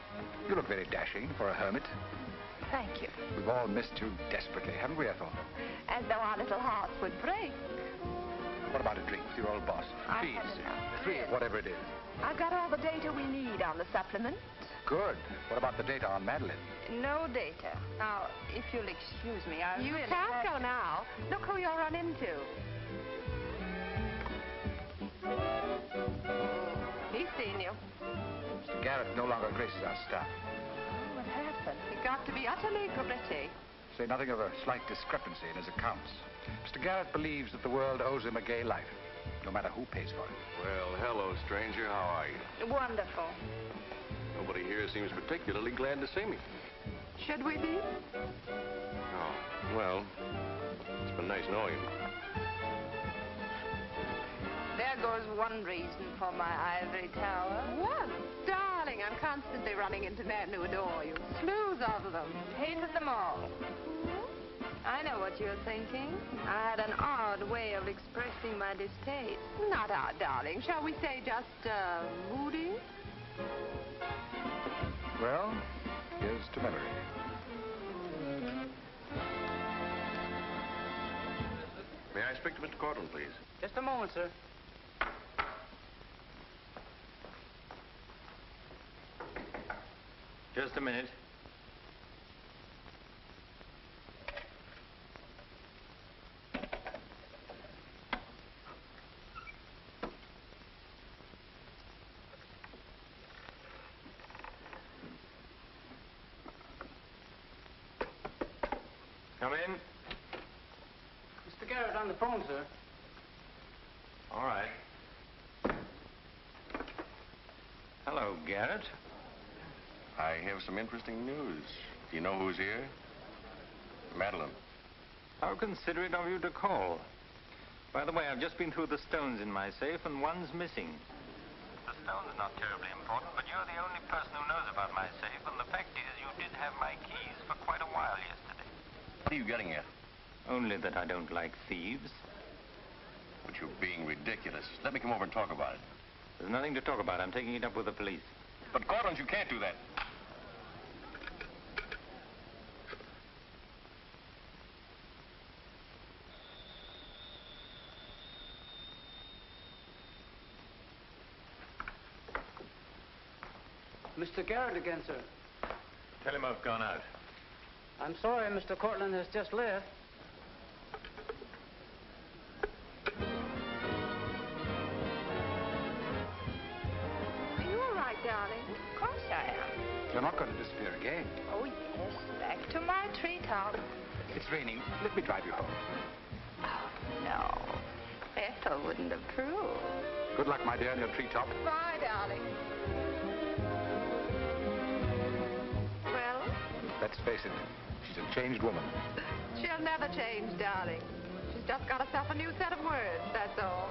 You look very dashing for a hermit.
Thank you.
We've all missed you desperately, haven't we, Ethel?
As though our little hearts would break.
What about a drink with your old boss?
I've had
Please.
enough.
3, whatever it is.
I've got all the data we need on the supplement.
Good. What about the data on Madeline?
No data. Now, if you'll excuse me, I
You
really
can't
have
go now. Look who you'll run into. He's seen you.
Mr. Garrett no longer graces our staff.
What happened? He got to be utterly gritty.
Say nothing of a slight discrepancy in his accounts. Mr. Garrett believes that the world owes him a gay life, no matter who pays for it.
Well, hello, stranger. How are you?
Wonderful.
Nobody here seems particularly glad to see me.
Should we be?
Oh, well, it's been nice knowing you.
There goes one reason for my ivory tower.
What? Darling, I'm constantly running into men who adore you. Slews of them.
Hated them all. I know what you're thinking. I had an odd way of expressing my distaste.
Not odd, darling. Shall we say just, moody?
Well, here's to memory.
May I speak to Mr. Cortland, please?
Just a moment, sir.
Just a minute. Come in.
Mr. Garrett on the phone, sir.
All right. Hello, Garrett.
I have some interesting news. Do you know who's here? Madeline.
How considerate of you to call. By the way, I've just been through the stones in my safe, and one's missing. The stone's not terribly important, but you're the only person who knows about my safe, and the fact is you did have my keys for quite a while yesterday.
What are you getting at?
Only that I don't like thieves.
But you're being ridiculous. Let me come over and talk about it.
There's nothing to talk about. I'm taking it up with the police.
But, Cortland, you can't do that.
Mr. Garrett again, sir.
Tell him I've gone out.
I'm sorry, Mr. Cortland has just left.
Are you all right, darling?
Of course I am.
You're not going to disappear again.
Oh, yes. Back to my treetop.
It's raining. Let me drive you home.
Oh, no. Ethel wouldn't approve.
Good luck, my dear, in your treetop.
Bye, darling. Well,
Let's face it, she's a changed woman.
she'll never change, darling. She's just got herself a new set of words, that's all.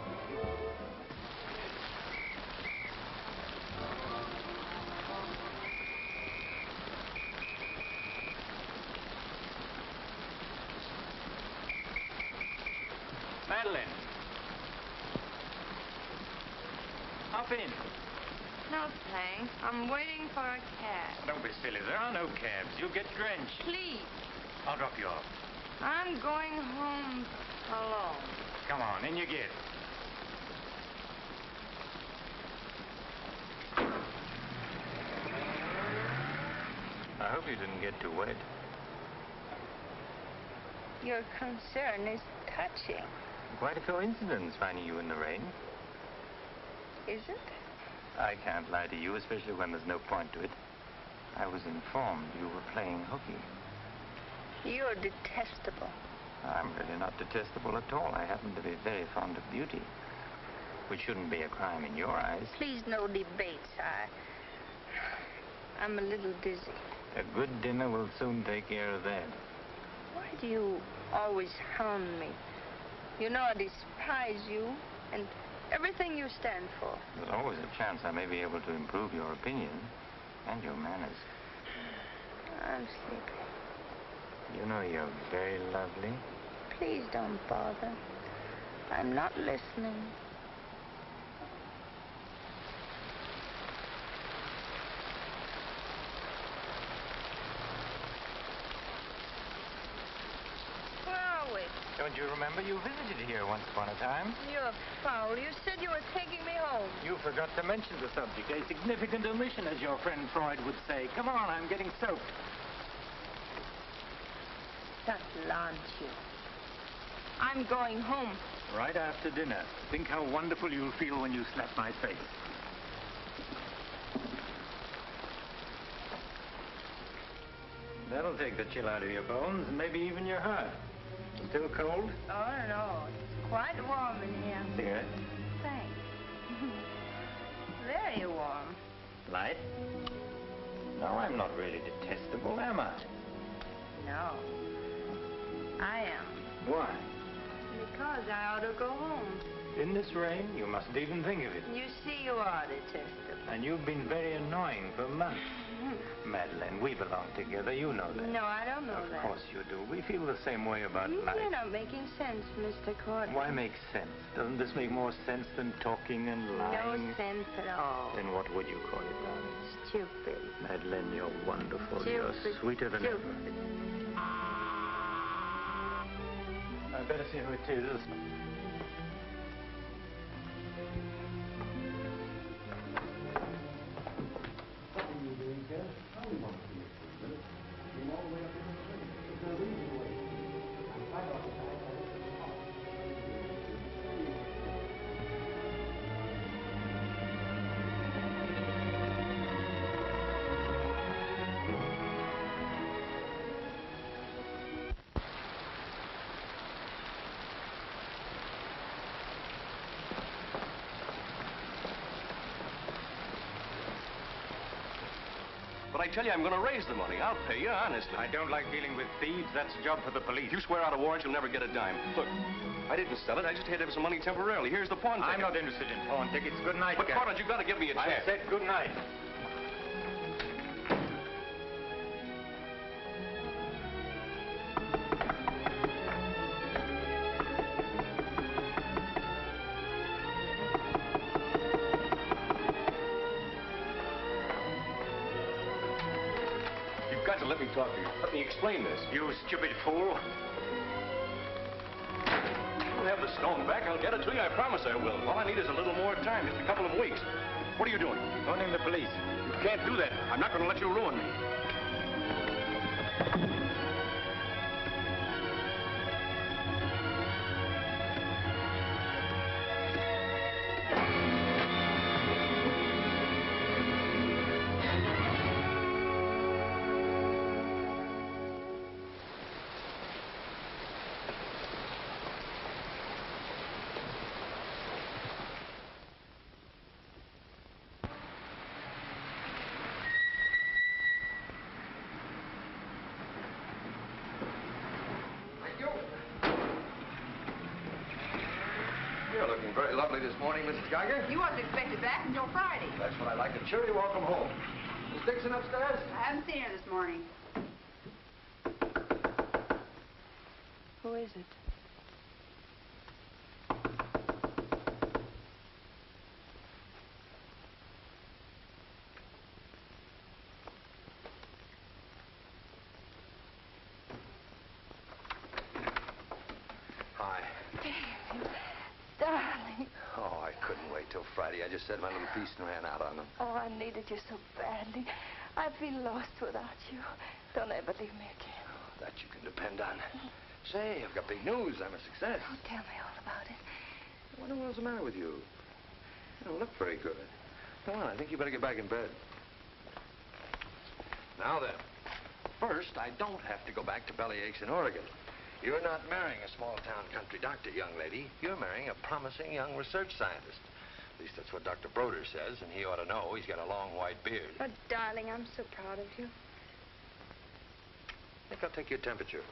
Madeline. Hop in.
No, thanks. I'm waiting for a cab.
Don't be silly. There are no cabs. You'll get drenched.
Please.
I'll drop you off.
I'm going home alone.
Come on, in you get. I hope you didn't get too wet.
Your concern is touching.
Quite a coincidence finding you in the rain.
Is it?
I can't lie to you, especially when there's no point to it. I was informed you were playing hooky.
You're detestable.
I'm really not detestable at all. I happen to be very fond of beauty, which shouldn't be a crime in your eyes.
Please, no debates. I'm a little dizzy.
A good dinner will soon take care of that.
Why do you always hound me? You know I despise you and everything you stand for.
There's always a chance I may be able to improve your opinion and your manners.
I'm sleepy.
You know you're very lovely.
Please don't bother. I'm not listening. Where are we?
Don't you remember you visited here once upon a time?
You're foul. You said you were taking me home.
You forgot to mention the subject. A significant omission, as your friend Freud would say. Come on, I'm getting soaked.
That launch you. I'm going home.
Right after dinner. Think how wonderful you'll feel when you slap my face. That'll take the chill out of your bones and maybe even your heart. Still cold?
Oh, no. It's quite warm in here.
Cigarette?
Thanks. Very warm.
Light? No, I'm not really detestable, am I?
No. I am.
Why?
Because I ought to go home.
In this rain, you mustn't even think of it.
You see, you are detestable.
And you've been very annoying for months. Madeline, we belong together. You know that.
No, I don't know that.
Of course you do. We feel the same way about life.
You're not making sense, Mr. Courtney.
Why make sense? Doesn't this make more sense than talking and lying?
No sense at all.
Then what would you call it, darling?
Stupid.
Madeline, you're wonderful.
Stupid.
You're sweeter than ever. I'd better see who it is.
But I tell you, I'm going to raise the money. I'll pay you, honestly.
I don't like dealing with thieves. That's a job for the police.
If you swear out a warrant, you'll never get a dime. Look, I didn't sell it. I just had to have some money temporarily. Here's the pawn ticket.
I'm not interested in pawn tickets. Good night,
But,
Gary.
Carter, you've got to give me a chance.
I said good night.
You've got to let me talk to you. Let me explain this.
You stupid fool.
I'll have the stone back. I'll get it to you. I promise I will. All I need is a little more time, just a couple of weeks. What are you doing?
Phoning the police.
You can't do that. I'm not going to let you ruin me. You're looking very lovely this morning, Mrs. Geiger.
You wasn't expected back until Friday.
That's what I like. A cheery welcome home. Miss Dixon upstairs?
I haven't seen her this morning.
Who is it?
Hi.
Darling.
Oh, I couldn't wait till Friday. I just said my little piece and ran out on them.
Oh, I needed you so badly. I feel lost without you. Don't ever leave me again.
That you can depend on. Say, I've got big news. I'm a success.
Oh, tell me all about it.
What in the world's the matter with you? You don't look very good. Come on, I think you better get back in bed.
Now then, first, I don't have to go back to Bellyaches in Oregon. You're not marrying a small-town country doctor, young lady. You're marrying a promising young research scientist. At least that's what Dr. Broder says, and he ought to know. He's got a long white beard.
Oh, darling, I'm so proud of you.
I think I'll take your temperature.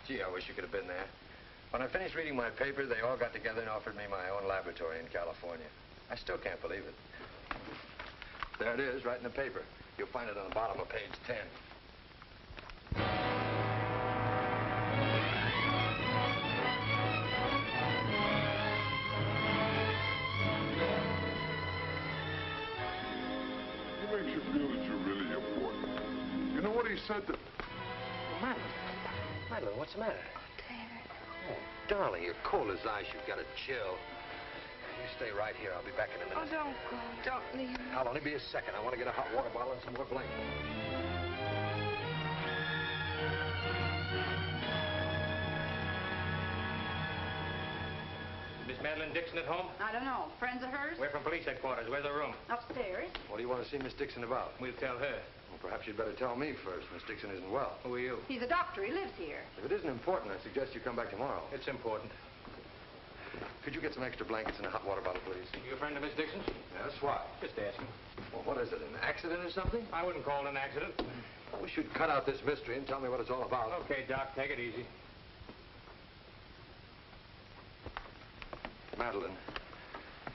Gee, I wish you could have been there. When I finished reading my paper, they all got together and offered me my own laboratory in California. I still can't believe it. There it is, right in the paper. You'll find it on the bottom of page 10.
He makes you feel that you're really important. You know what he said to...
Madeline, what's the matter?
David.
Oh, darling, you're cold as ice. You've got a chill. You stay right here. I'll be back in a minute.
Oh, don't go. Don't leave me.
I'll only be a second. I want to get a hot water bottle and some more blankets.
Miss Madeline Dixon at home?
I don't know. Friends of hers?
We're from police headquarters. Where's her room?
Upstairs.
What do you want to see Miss Dixon about?
We'll tell her.
Well, perhaps you'd better tell me first. Miss Dixon isn't well.
Who are you?
He's a doctor. He lives here.
If it isn't important, I suggest you come back tomorrow.
It's important.
Could you get some extra blankets and a hot water bottle, please?
You a friend of Miss Dixon's?
Yes, why?
Just asking.
Well, what is it, an accident or something?
I wouldn't call it an accident.
Well, we should cut out this mystery and tell me what it's all about.
Okay, Doc, take it easy.
Madeline,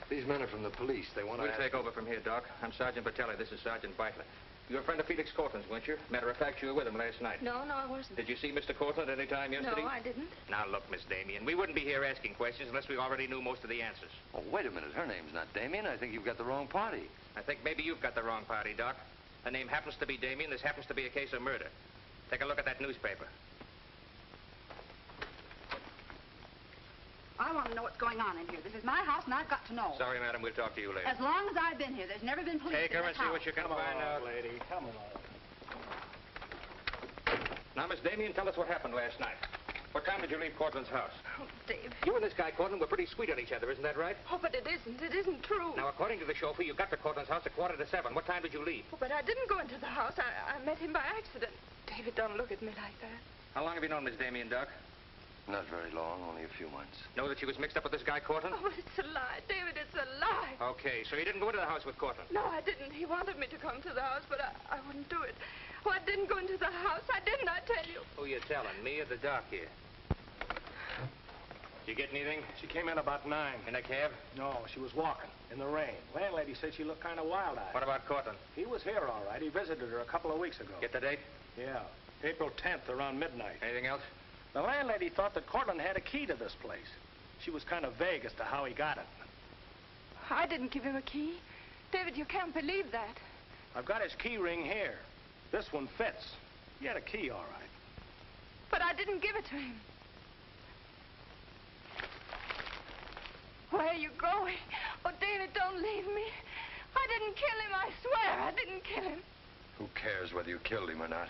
these men are from the police. They want to
We'll take over from here, Doc. I'm Sergeant Patelli. This is Sergeant Beitler. You're a friend of Felix Cortland's, weren't you? Matter of fact, you were with him last night.
No, I wasn't.
Did you see Mr. Cortland any time yesterday?
No, I didn't.
Now, look, Miss Damien, we wouldn't be here asking questions unless we already knew most of the answers.
Oh, wait a minute. Her name's not Damien. I think you've got the wrong party.
I think maybe you've got the wrong party, Doc. Her name happens to be Damien. This happens to be a case of murder. Take a look at that newspaper.
I want to know what's going on in here. This is my house, and I've got to know.
Sorry, madam. We'll talk to you later.
As long as I've been here, there's never been police
Take
in
her
this
and see
house.
what you can find out.
lady. Come on.
Now, Miss Damien, tell us what happened last night. What time did you leave Cortland's house?
Oh, Dave.
You and this guy, Cortland, were pretty sweet on each other, isn't that right?
Oh, but it isn't. It isn't true.
Now, according to the chauffeur, you got to Cortland's house at 6:45. What time did you leave?
Oh, but I didn't go into the house. I met him by accident. David, don't look at me like that.
How long have you known Miss Damien, Doc?
Not very long, only a few months.
Know that she was mixed up with this guy, Cortland?
Oh, but it's a lie. David, it's a lie.
Okay, so you didn't go into the house with Cortland?
No, I didn't. He wanted me to come to the house, but I wouldn't do it. Oh, I didn't go into the house. I didn't, I tell you.
Who you telling, me or the doc here? Did you get anything?
She came in about 9.
In a cab?
No, she was walking in the rain. Landlady said she looked kind of wild-eyed.
What about Cortland?
He was here, all right. He visited her a couple of weeks ago.
Get the date?
Yeah, April 10th, around midnight.
Anything else?
The landlady thought that Cortland had a key to this place. She was kind of vague as to how he got it.
I didn't give him a key. David, you can't believe that.
I've got his key ring here. This one fits. He had a key, all right.
But I didn't give it to him. Where are you going? Oh, David, don't leave me. I didn't kill him, I swear. I didn't kill him.
Who cares whether you killed him or not?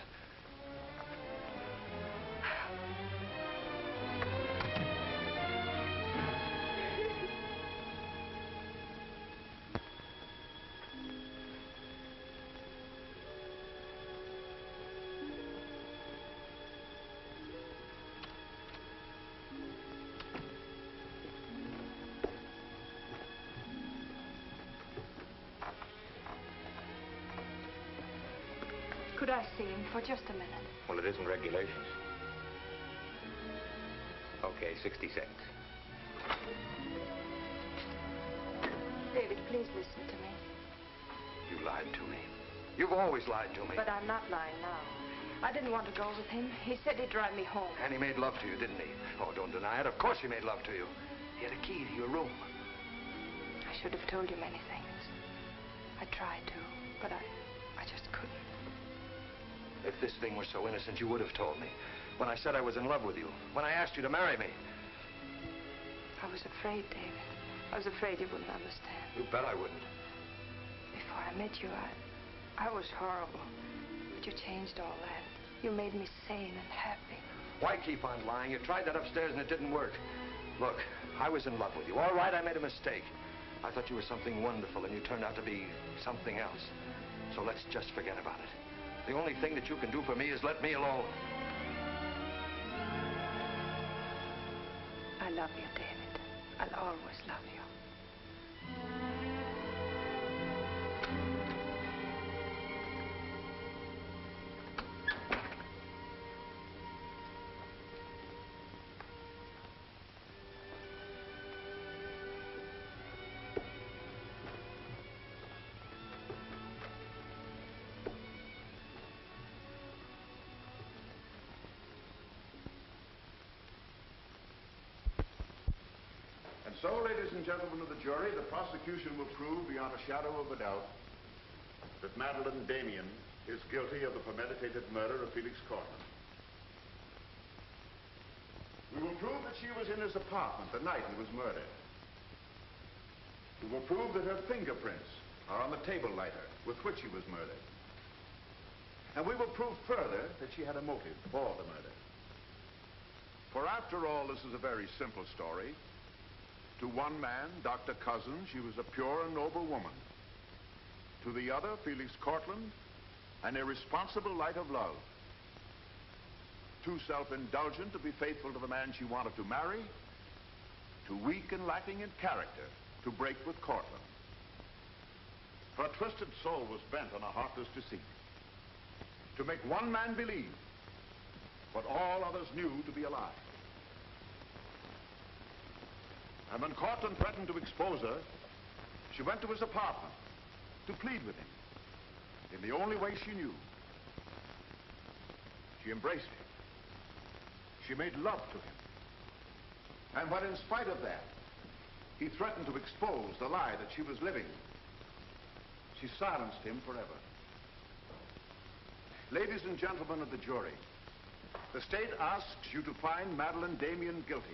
Could I see him for just a minute?
Well, it isn't regulations. Okay, 60 seconds.
David, please listen to me.
You lied to me. You've always lied to me.
But I'm not lying now. I didn't want to go with him. He said he'd drive me home.
And he made love to you, didn't he? Oh, don't deny it. Of course he made love to you. He had a key to your room.
I should have told you many things. I tried to, but I just couldn't.
If this thing were so innocent, you would have told me. When I said I was in love with you. When I asked you to marry me.
I was afraid, David. I was afraid you wouldn't understand.
You bet I wouldn't.
Before I met you, I was horrible. But you changed all that. You made me sane and happy.
Why keep on lying? You tried that upstairs and it didn't work. Look, I was in love with you. All right, I made a mistake. I thought you were something wonderful and you turned out to be something else. So let's just forget about it. The only thing that you can do for me is let me alone.
I love you, David. I'll always love you.
So, ladies and gentlemen of the jury, the prosecution will prove beyond a shadow of a doubt that Madeline Damien is guilty of the premeditated murder of Felix Cortland. We will prove that she was in his apartment the night he was murdered. We will prove that her fingerprints are on the table lighter with which he was murdered. And we will prove further that she had a motive for the murder. For after all, this is a very simple story. To one man, Dr. Cousins, she was a pure and noble woman. To the other, Felix Cortland, an irresponsible light of love. Too self-indulgent to be faithful to the man she wanted to marry. Too weak and lacking in character to break with Cortland. Her twisted soul was bent on a heartless deceit. To make one man believe what all others knew to be a lie. And when Cortland threatened to expose her, she went to his apartment to plead with him in the only way she knew. She embraced him. She made love to him. And when, in spite of that, he threatened to expose the lie that she was living, she silenced him forever. Ladies and gentlemen of the jury, the state asks you to find Madeline Damien guilty.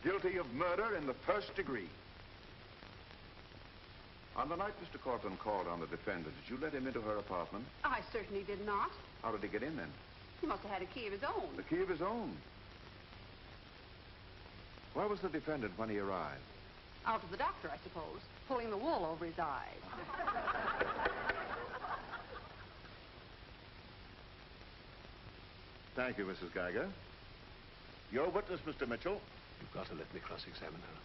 Guilty of murder in the first degree. On the night Mr. Cortland called on the defendant, did you let him into her apartment?
I certainly did not.
How did he get in then?
He must have had a key of his own.
The key of his own? Where was the defendant when he arrived?
Out to the doctor, I suppose, pulling the wool over his eyes.
Thank you, Mrs. Geiger. Your witness, Mr. Mitchell.
You've got to let me cross-examine her.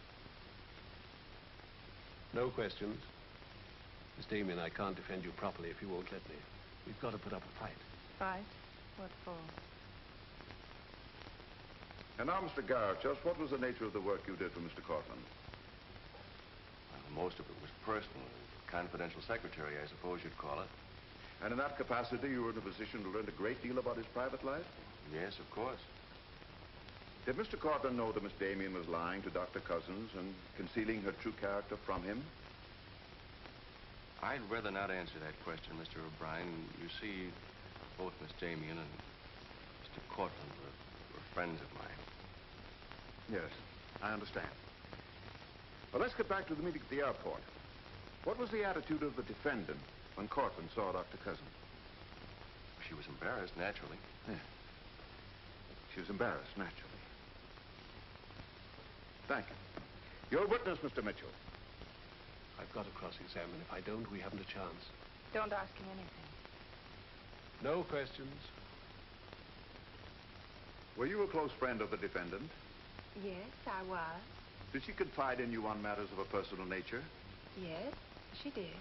No questions. Miss Damien, I can't defend you properly if you won't let me. We've got to put up a fight.
Fight? What for?
And now, Mr. Garrett, just what was the nature of the work you did for Mr. Cortland?
Well, most of it was personal. Confidential secretary, I suppose you'd call it.
And in that capacity, you were in a position to learn a great deal about his private life?
Yes, of course.
Did Mr. Cortland know that Miss Damien was lying to Dr. Cousins and concealing her true character from him?
I'd rather not answer that question, Mr. O'Brien. You see, both Miss Damien and Mr. Cortland were friends of mine.
Yes, I understand. Well, let's get back to the meeting at the airport. What was the attitude of the defendant when Cortland saw Dr. Cousins?
She was embarrassed, naturally.
Yeah. She was embarrassed, naturally. Thank you. Your witness, Mr. Mitchell.
I've got to cross-examine. If I don't, we haven't a chance.
Don't ask him anything.
No questions.
Were you a close friend of the defendant?
Yes, I was.
Did she confide in you on matters of a personal nature?
Yes, she did.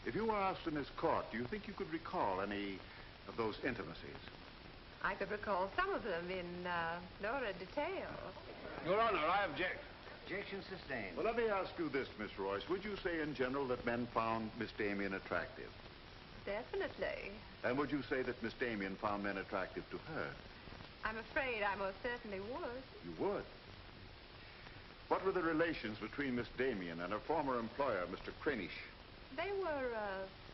If you were asked in this court, do you think you could recall any of those intimacies?
I could recall some of them in lurid detail.
Your Honor, I object.
Objection sustained.
Well, let me ask you this, Miss Royce. Would you say in general that men found Miss Damien attractive?
Definitely.
And would you say that Miss Damien found men attractive to her?
I'm afraid I most certainly would.
You would? What were the relations between Miss Damien and her former employer, Mr. Cranish?
They were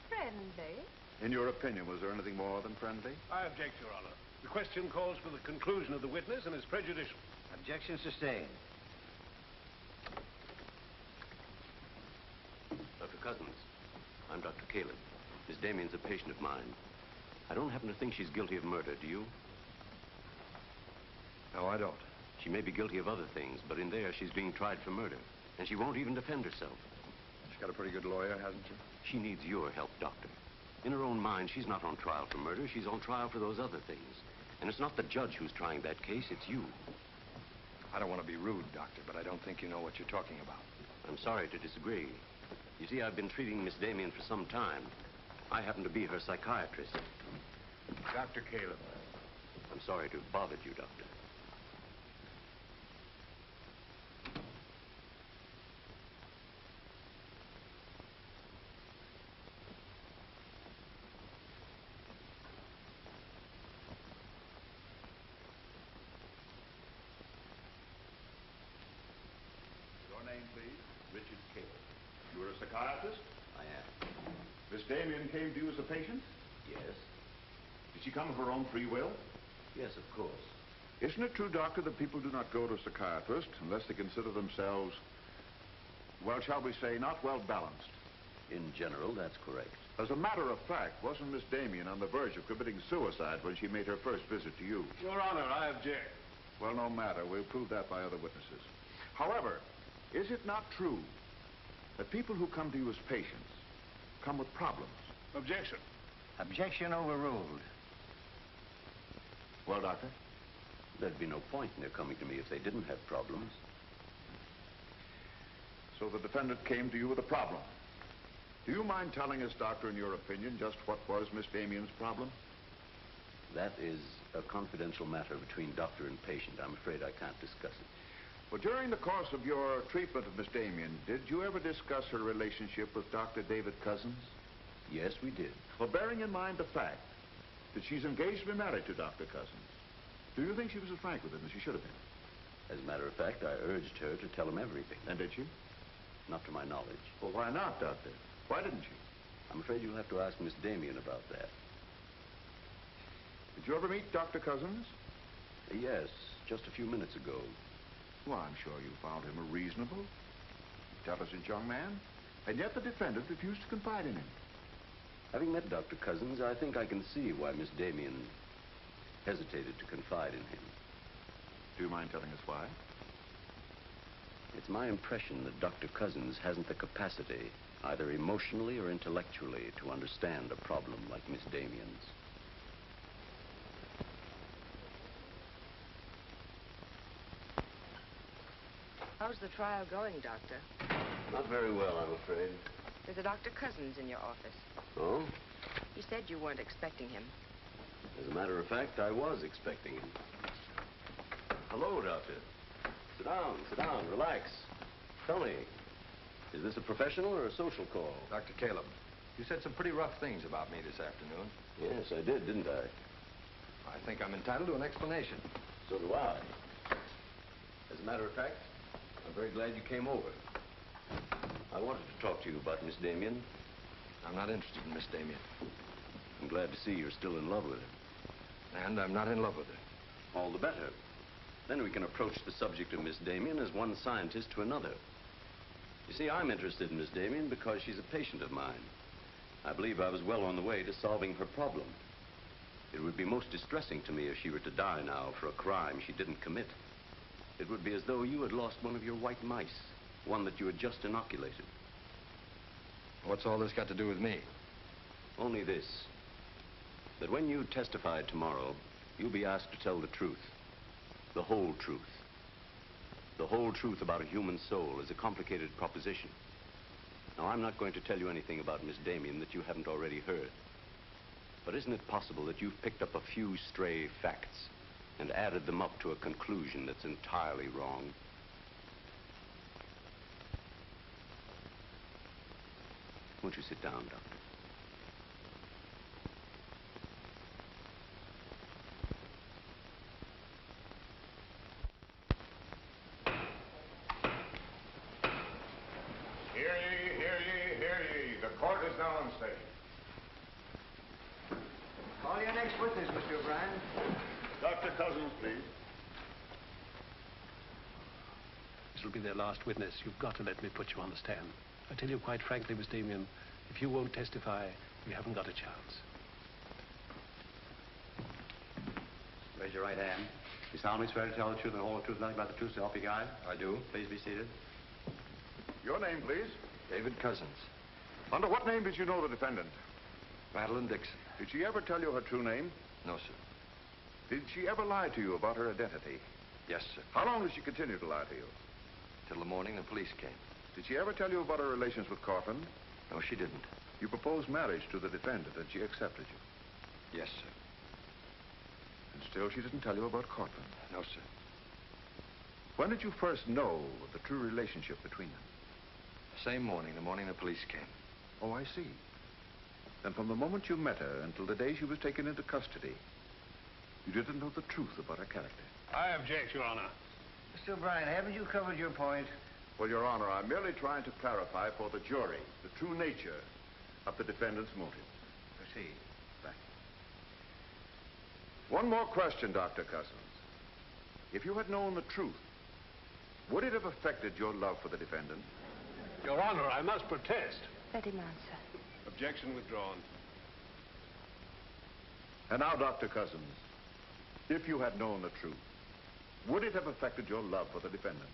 friendly.
In your opinion, was there anything more than friendly?
I object, Your Honor. The question calls for the conclusion of the witness and is prejudicial.
Objection sustained.
Dr. Cousins, I'm Dr. Caleb. Miss Damien's a patient of mine. I don't happen to think she's guilty of murder, do you?
No, I don't.
She may be guilty of other things, but in there she's being tried for murder. And she won't even defend herself.
got a pretty good lawyer, hasn't she?
She needs your help, Doctor. In her own mind, she's not on trial for murder. She's on trial for those other things. And it's not the judge who's trying that case, it's you.
I don't want to be rude, Doctor, but I don't think you know what you're talking about.
I'm sorry to disagree. You see, I've been treating Miss Damien for some time. I happen to be her psychiatrist.
Dr. Caleb.
I'm sorry to have bothered you, Doctor.
Your name, please? Richard Caleb. You're a psychiatrist?
I am.
Miss Damien came to you as a patient?
Yes?
Did she come of her own free will?
Yes, of course.
Isn't it true, Doctor, that people do not go to a psychiatrist unless they consider themselves, well, shall we say, not well balanced?
In general, that's correct.
As a matter of fact, wasn't Miss Damien on the verge of committing suicide when she made her first visit to you?
Your Honor, I object.
Well, no matter. We'll prove that by other witnesses. However, is it not true that people who come to you as patients come with problems?
Objection.
Objection overruled.
Well, Doctor?
There'd be no point in their coming to me if they didn't have problems.
So the defendant came to you with a problem. Do you mind telling us, Doctor, in your opinion, just what was Miss Damien's problem?
That is a confidential matter between doctor and patient. I'm afraid I can't discuss it.
Well, during the course of your treatment of Miss Damien, did you ever discuss her relationship with Dr. David Cousins?
Yes, we did.
Well, bearing in mind the fact that she's engaged to be married to Dr. Cousins, do you think she was as frank with him as she should have been?
As a matter of fact, I urged her to tell him everything.
And did she?
Not to my knowledge.
Well, why not, Doctor? Why didn't she?
I'm afraid you'll have to ask Miss Damien about that.
Did you ever meet Dr. Cousins?
Yes, just a few minutes ago.
Well, I'm sure you found him a reasonable, intelligent young man, and yet the defendant refused to confide in him.
Having met Dr. Cousins, I think I can see why Miss Damien hesitated to confide in him.
Do you mind telling us why?
It's my impression that Dr. Cousins hasn't the capacity, either emotionally or intellectually, to understand a problem like Miss Damien's.
How's the trial going, Doctor?
Not very well, I'm afraid.
There's a Dr. Cousins in your office.
Oh?
You said you weren't expecting him.
As a matter of fact, I was expecting him. Hello, Doctor. Sit down, relax. Tell me, is this a professional or a social call?
Dr. Caleb, you said some pretty rough things about me this afternoon.
Yes, I did, didn't I?
I think I'm entitled to an explanation.
So do I. As a matter of fact, I'm very glad you came over. I wanted to talk to you about Miss Damien.
I'm not interested in Miss Damien.
I'm glad to see you're still in love with her.
And I'm not in love with her.
All the better. Then we can approach the subject of Miss Damien as one scientist to another. You see, I'm interested in Miss Damien because she's a patient of mine. I believe I was well on the way to solving her problem. It would be most distressing to me if she were to die now for a crime she didn't commit. It would be as though you had lost one of your white mice, one that you had just inoculated.
What's all this got to do with me?
Only this, that when you testify tomorrow, you'll be asked to tell the truth. The whole truth. The whole truth about a human soul is a complicated proposition. Now, I'm not going to tell you anything about Miss Damien that you haven't already heard. But isn't it possible that you've picked up a few stray facts and added them up to a conclusion that's entirely wrong? Won't you sit down, Doctor?
Hear ye, hear ye, hear ye. The court is now in session.
Call your next witness, Mr. O'Brien.
Dr. Cousins, please.
This will be their last witness. You've got to let me put you on the stand. I tell you quite frankly, Miss Damien, if you won't testify, we haven't got a chance.
Raise your right hand. You solemnly swear to tell the truth and the whole truth, nothing but the truth, so help you God?
I do.
Please be seated.
Your name, please.
David Cousins.
Under what name did you know the defendant?
Madeline Dixon.
Did she ever tell you her true name?
No, sir.
Did she ever lie to you about her identity?
Yes, sir.
How long did she continue to lie to you?
Till the morning the police came.
Did she ever tell you about her relations with Cortland?
No, she didn't.
You proposed marriage to the defendant and she accepted you?
Yes, sir.
And still she didn't tell you about Cortland?
No, sir.
When did you first know the true relationship between them?
Same morning, the morning the police came.
Oh, I see. Then from the moment you met her until the day she was taken into custody, you didn't know the truth about her character.
I object, Your Honor.
Mr. O'Brien, haven't you covered your point?
Well, Your Honor, I'm merely trying to clarify for the jury the true nature of the defendant's motive.
Proceed.
Thank you. One more question, Dr. Cousins. If you had known the truth, would it have affected your love for the defendant?
Your Honor, I must protest.
Let him answer.
Objection withdrawn.
And now, Dr. Cousins, if you had known the truth, would it have affected your love for the defendant?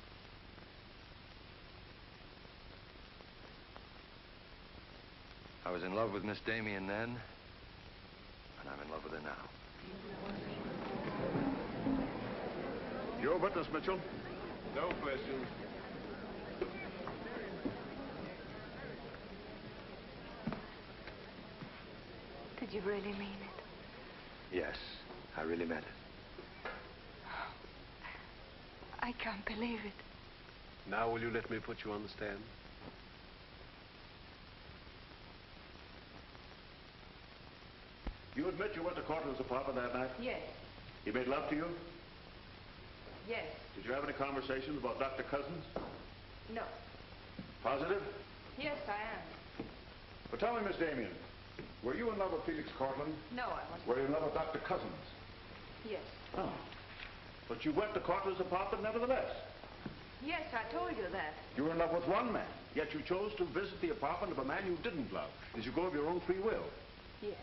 I was in love with Miss Damien then, and I'm in love with her now.
Your witness, Mitchell.
No questions.
Did you really mean it?
Yes, I really meant it.
I can't believe it.
Now will you let me put you on the stand?
You admit you went to Cortland's apartment that night?
Yes.
He made love to you?
Yes.
Did you have any conversations about Dr. Cousins?
No.
Positive?
Yes, I am.
But tell me, Miss Damien, were you in love with Felix Cortland?
No, I wasn't.
Were you in love with Dr. Cousins?
Yes.
Oh. But you went to Cortland's apartment nevertheless.
Yes, I told you that.
You were in love with one man, yet you chose to visit the apartment of a man you didn't love. Did you go of your own free will?
Yes.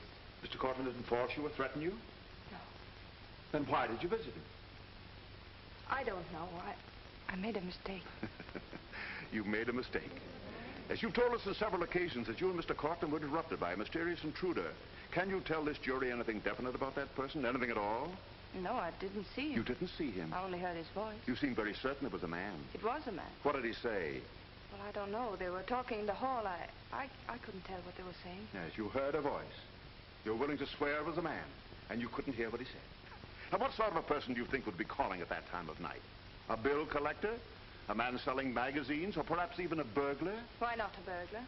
Mr. Cortland didn't force you or threaten you?
No.
Then why did you visit him?
I don't know.
I made a mistake.
You made a mistake. As you've told us on several occasions that you and Mr. Cortland were interrupted by a mysterious intruder, can you tell this jury anything definite about that person? Anything at all?
No, I didn't see him.
You didn't see him?
I only heard his voice.
You seem very certain it was a man.
It was a man.
What did he say?
Well, I don't know. They were talking in the hall. I couldn't tell what they were saying.
Yes, you heard a voice. You're willing to swear it was a man, and you couldn't hear what he said. Now, what sort of a person do you think would be calling at that time of night? A bill collector? A man selling magazines? Or perhaps even a burglar?
Why not a burglar?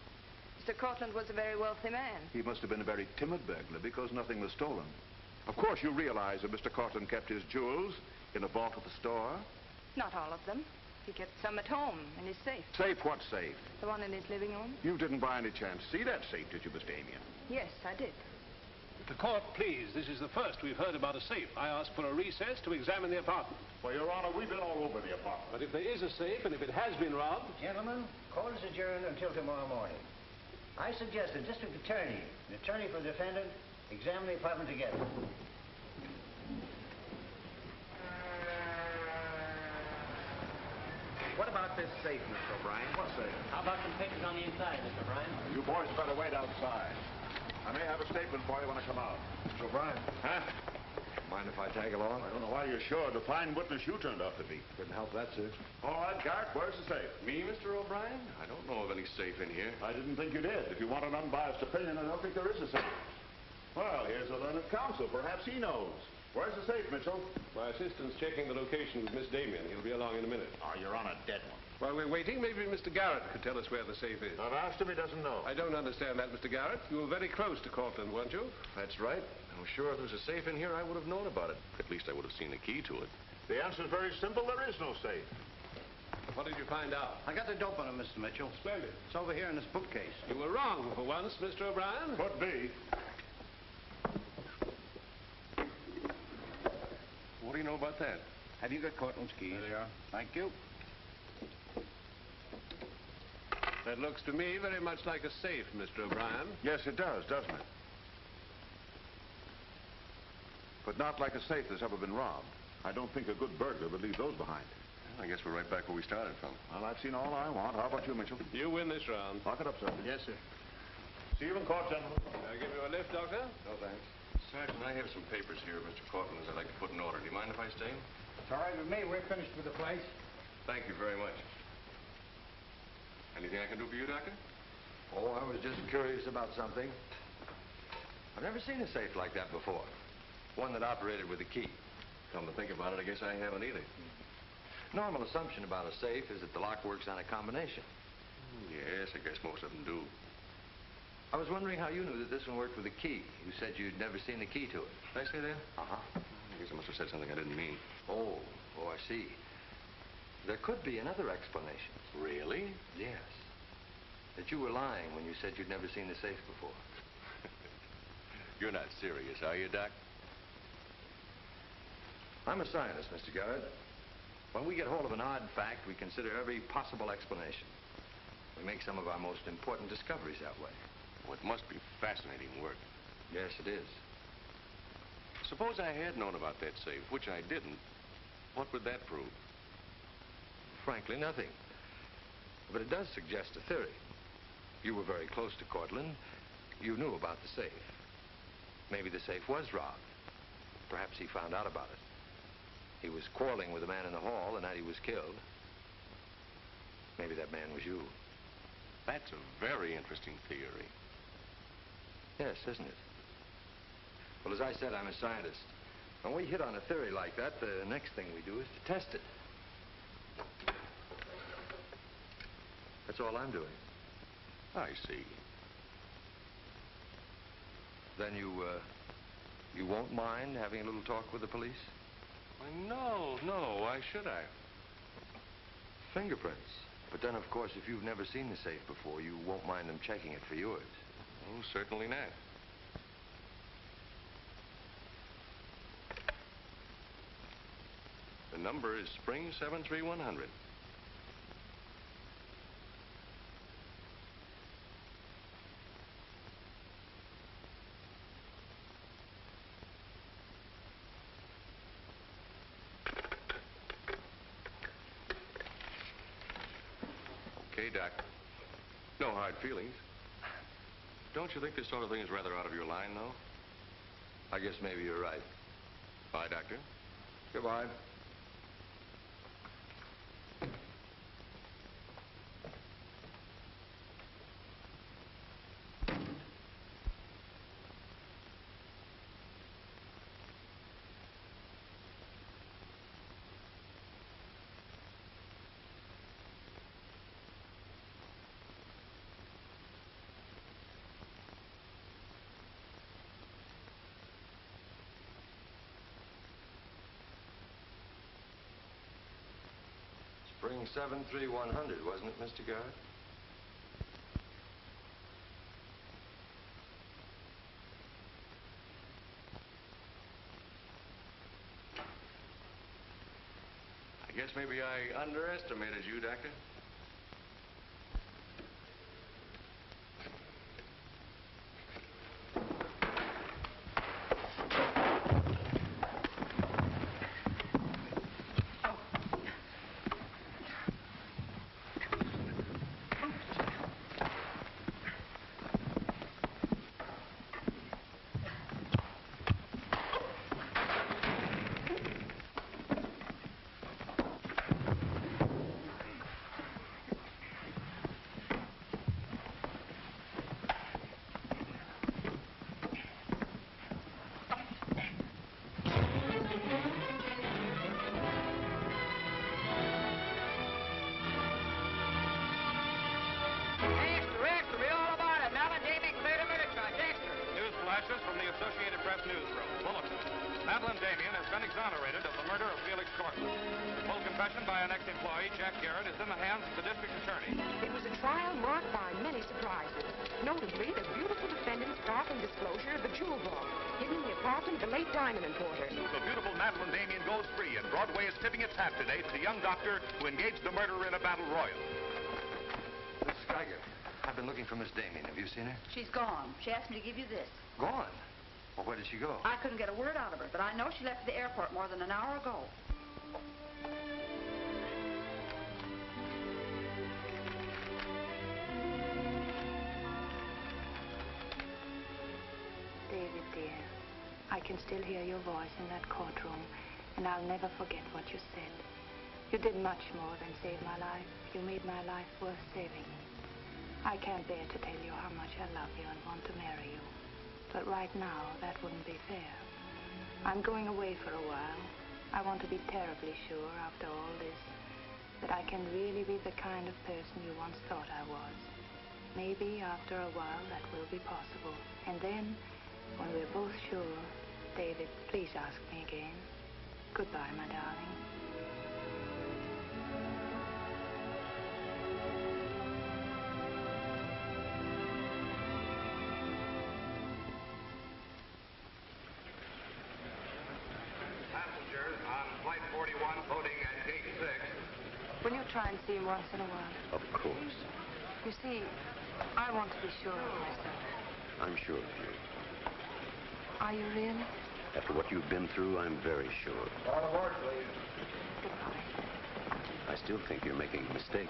Mr. Cortland was a very wealthy man.
He must have been a very timid burglar because nothing was stolen. Of course, you realize that Mr. Cortland kept his jewels in a vault at the store?
Not all of them. He kept some at home in his safe.
Safe? What safe?
The one in his living room?
You didn't by any chance see that safe, did you, Miss Damien?
Yes, I did.
The court, please. This is the first we've heard about a safe. I asked for a recess to examine the apartment.
Well, Your Honor, we've been all over the apartment.
But if there is a safe, and if it has been robbed...
Gentlemen, court is adjourned until tomorrow morning. I suggest the district attorney, the attorney for the defendant, examine the apartment together.
What about this safe, Mr. O'Brien?
What safe?
How about some pictures on the inside, Mr. O'Brien?
You boys better wait outside. I may have a statement for you when I come out. Mr. O'Brien.
Huh? Mind if I tag along?
I don't know why you're sure. The fine witness you turned out to be.
Couldn't help that, sir.
All right, Garrett, where's the safe?
Me, Mr. O'Brien? I don't know of any safe in here.
I didn't think you did. If you want an unbiased opinion, I don't think there is a safe. Well, here's a learned counsel. Perhaps he knows. Where's the safe, Mitchell?
My assistant's checking the location with Miss Damien. He'll be along in a minute.
Oh, you're on a dead one.
While we're waiting, maybe Mr. Garrett could tell us where the safe is.
I've asked him, he doesn't know.
I don't understand that, Mr. Garrett. You were very close to Cortland, weren't you?
That's right. I'm sure if there was a safe in here, I would have known about it. At least I would have seen the key to it.
The answer's very simple. There is no safe.
What did you find out?
I got the dope on him, Mr. Mitchell.
Splendid.
It's over here in this bookcase.
You were wrong for once, Mr. O'Brien.
Could be.
What do you know about that?
Have you got Cortland's keys?
There they are.
Thank you.
That looks to me very much like a safe, Mr. O'Brien.
Yes, it does, doesn't it? But not like a safe that's ever been robbed. I don't think a good burglar would leave those behind.
I guess we're right back where we started from.
Well, I've seen all I want. How about you, Mitchell?
You win this round.
Lock it up, sir.
Yes, sir.
See you in court, gentlemen.
I'll give you a lift, Doctor.
No, thanks. Sergeant, I have some papers here, Mr. Cortland's I'd like to put in order. Do you mind if I stay?
It's all right with me. We're finished with the place.
Thank you very much. Anything I can do for you, Doctor?
Oh, I was just curious about something. I've never seen a safe like that before. One that operated with a key.
Come to think about it, I guess I haven't either.
Normal assumption about a safe is that the lock works on a combination.
Yes, I guess most of them do.
I was wondering how you knew that this one worked with a key. You said you'd never seen the key to it.
Did I say that?
Uh-huh.
I guess I must have said something I didn't mean.
Oh, I see. There could be another explanation.
Really?
Yes. That you were lying when you said you'd never seen the safe before.
You're not serious, are you, Doc?
I'm a scientist, Mr. Garrett. When we get hold of an odd fact, we consider every possible explanation. We make some of our most important discoveries that way.
Well, it must be fascinating work.
Yes, it is.
Suppose I had known about that safe, which I didn't. What would that prove?
Frankly, nothing. But it does suggest a theory. You were very close to Cortland. You knew about the safe. Maybe the safe was robbed. Perhaps he found out about it. He was quarreling with a man in the hall the night he was killed. Maybe that man was you.
That's a very interesting theory.
Yes, isn't it? Well, as I said, I'm a scientist. When we hit on a theory like that, the next thing we do is to test it. That's all I'm doing.
I see.
Then you won't mind having a little talk with the police?
Why, no. Why should I?
Fingerprints. But then, of course, if you've never seen the safe before, you won't mind them checking it for yours.
Oh, certainly not. The number is Spring 73100. Okay, Doc. No hard feelings. Don't you think this sort of thing is rather out of your line, though?
I guess maybe you're right.
Bye, Doctor.
Goodbye. Spring 73100, wasn't it, Mr. Garrett?
I guess maybe I underestimated you, Doctor.
From the Associated Press newsroom. Bulletin. Madeline Damien has been exonerated of the murder of Felix Cortland. The full confession by an ex-employee, Jack Garrett, is in the hands of the district attorney.
It was a trial marked by many surprises. Notably, the beautiful defendant's startling disclosure of the jewel vault hidden in the apartment of the late diamond importer.
The beautiful Madeline Damien goes free, and Broadway is tipping its hat today to the young doctor who engaged the murderer in a battle royal.
Mrs. Geiger, I've been looking for Miss Damien. Have you seen her?
She's gone. She asked me to give you this.
Gone? Well, where did she go?
I couldn't get a word out of her, but I know she left for the airport more than an hour ago.
I can still hear your voice in that courtroom, and I'll never forget what you said. You did much more than save my life. You made my life worth saving. I can't bear to tell you how much I love you and want to marry you. But right now, that wouldn't be fair. I'm going away for a while. I want to be terribly sure, after all this, that I can really be the kind of person you once thought I was. Maybe after a while that will be possible. And then, when we're both sure, David, please ask me again. Goodbye, my darling.
Passengers on Flight 41 boarding at Gate 6.
Will you try and see him once in a while?
Of course.
You see, I want to be sure of myself.
I'm sure of you.
Are you really?
After what you've been through, I'm very sure.
On aboard, please.
Goodbye.
I still think you're making a mistake.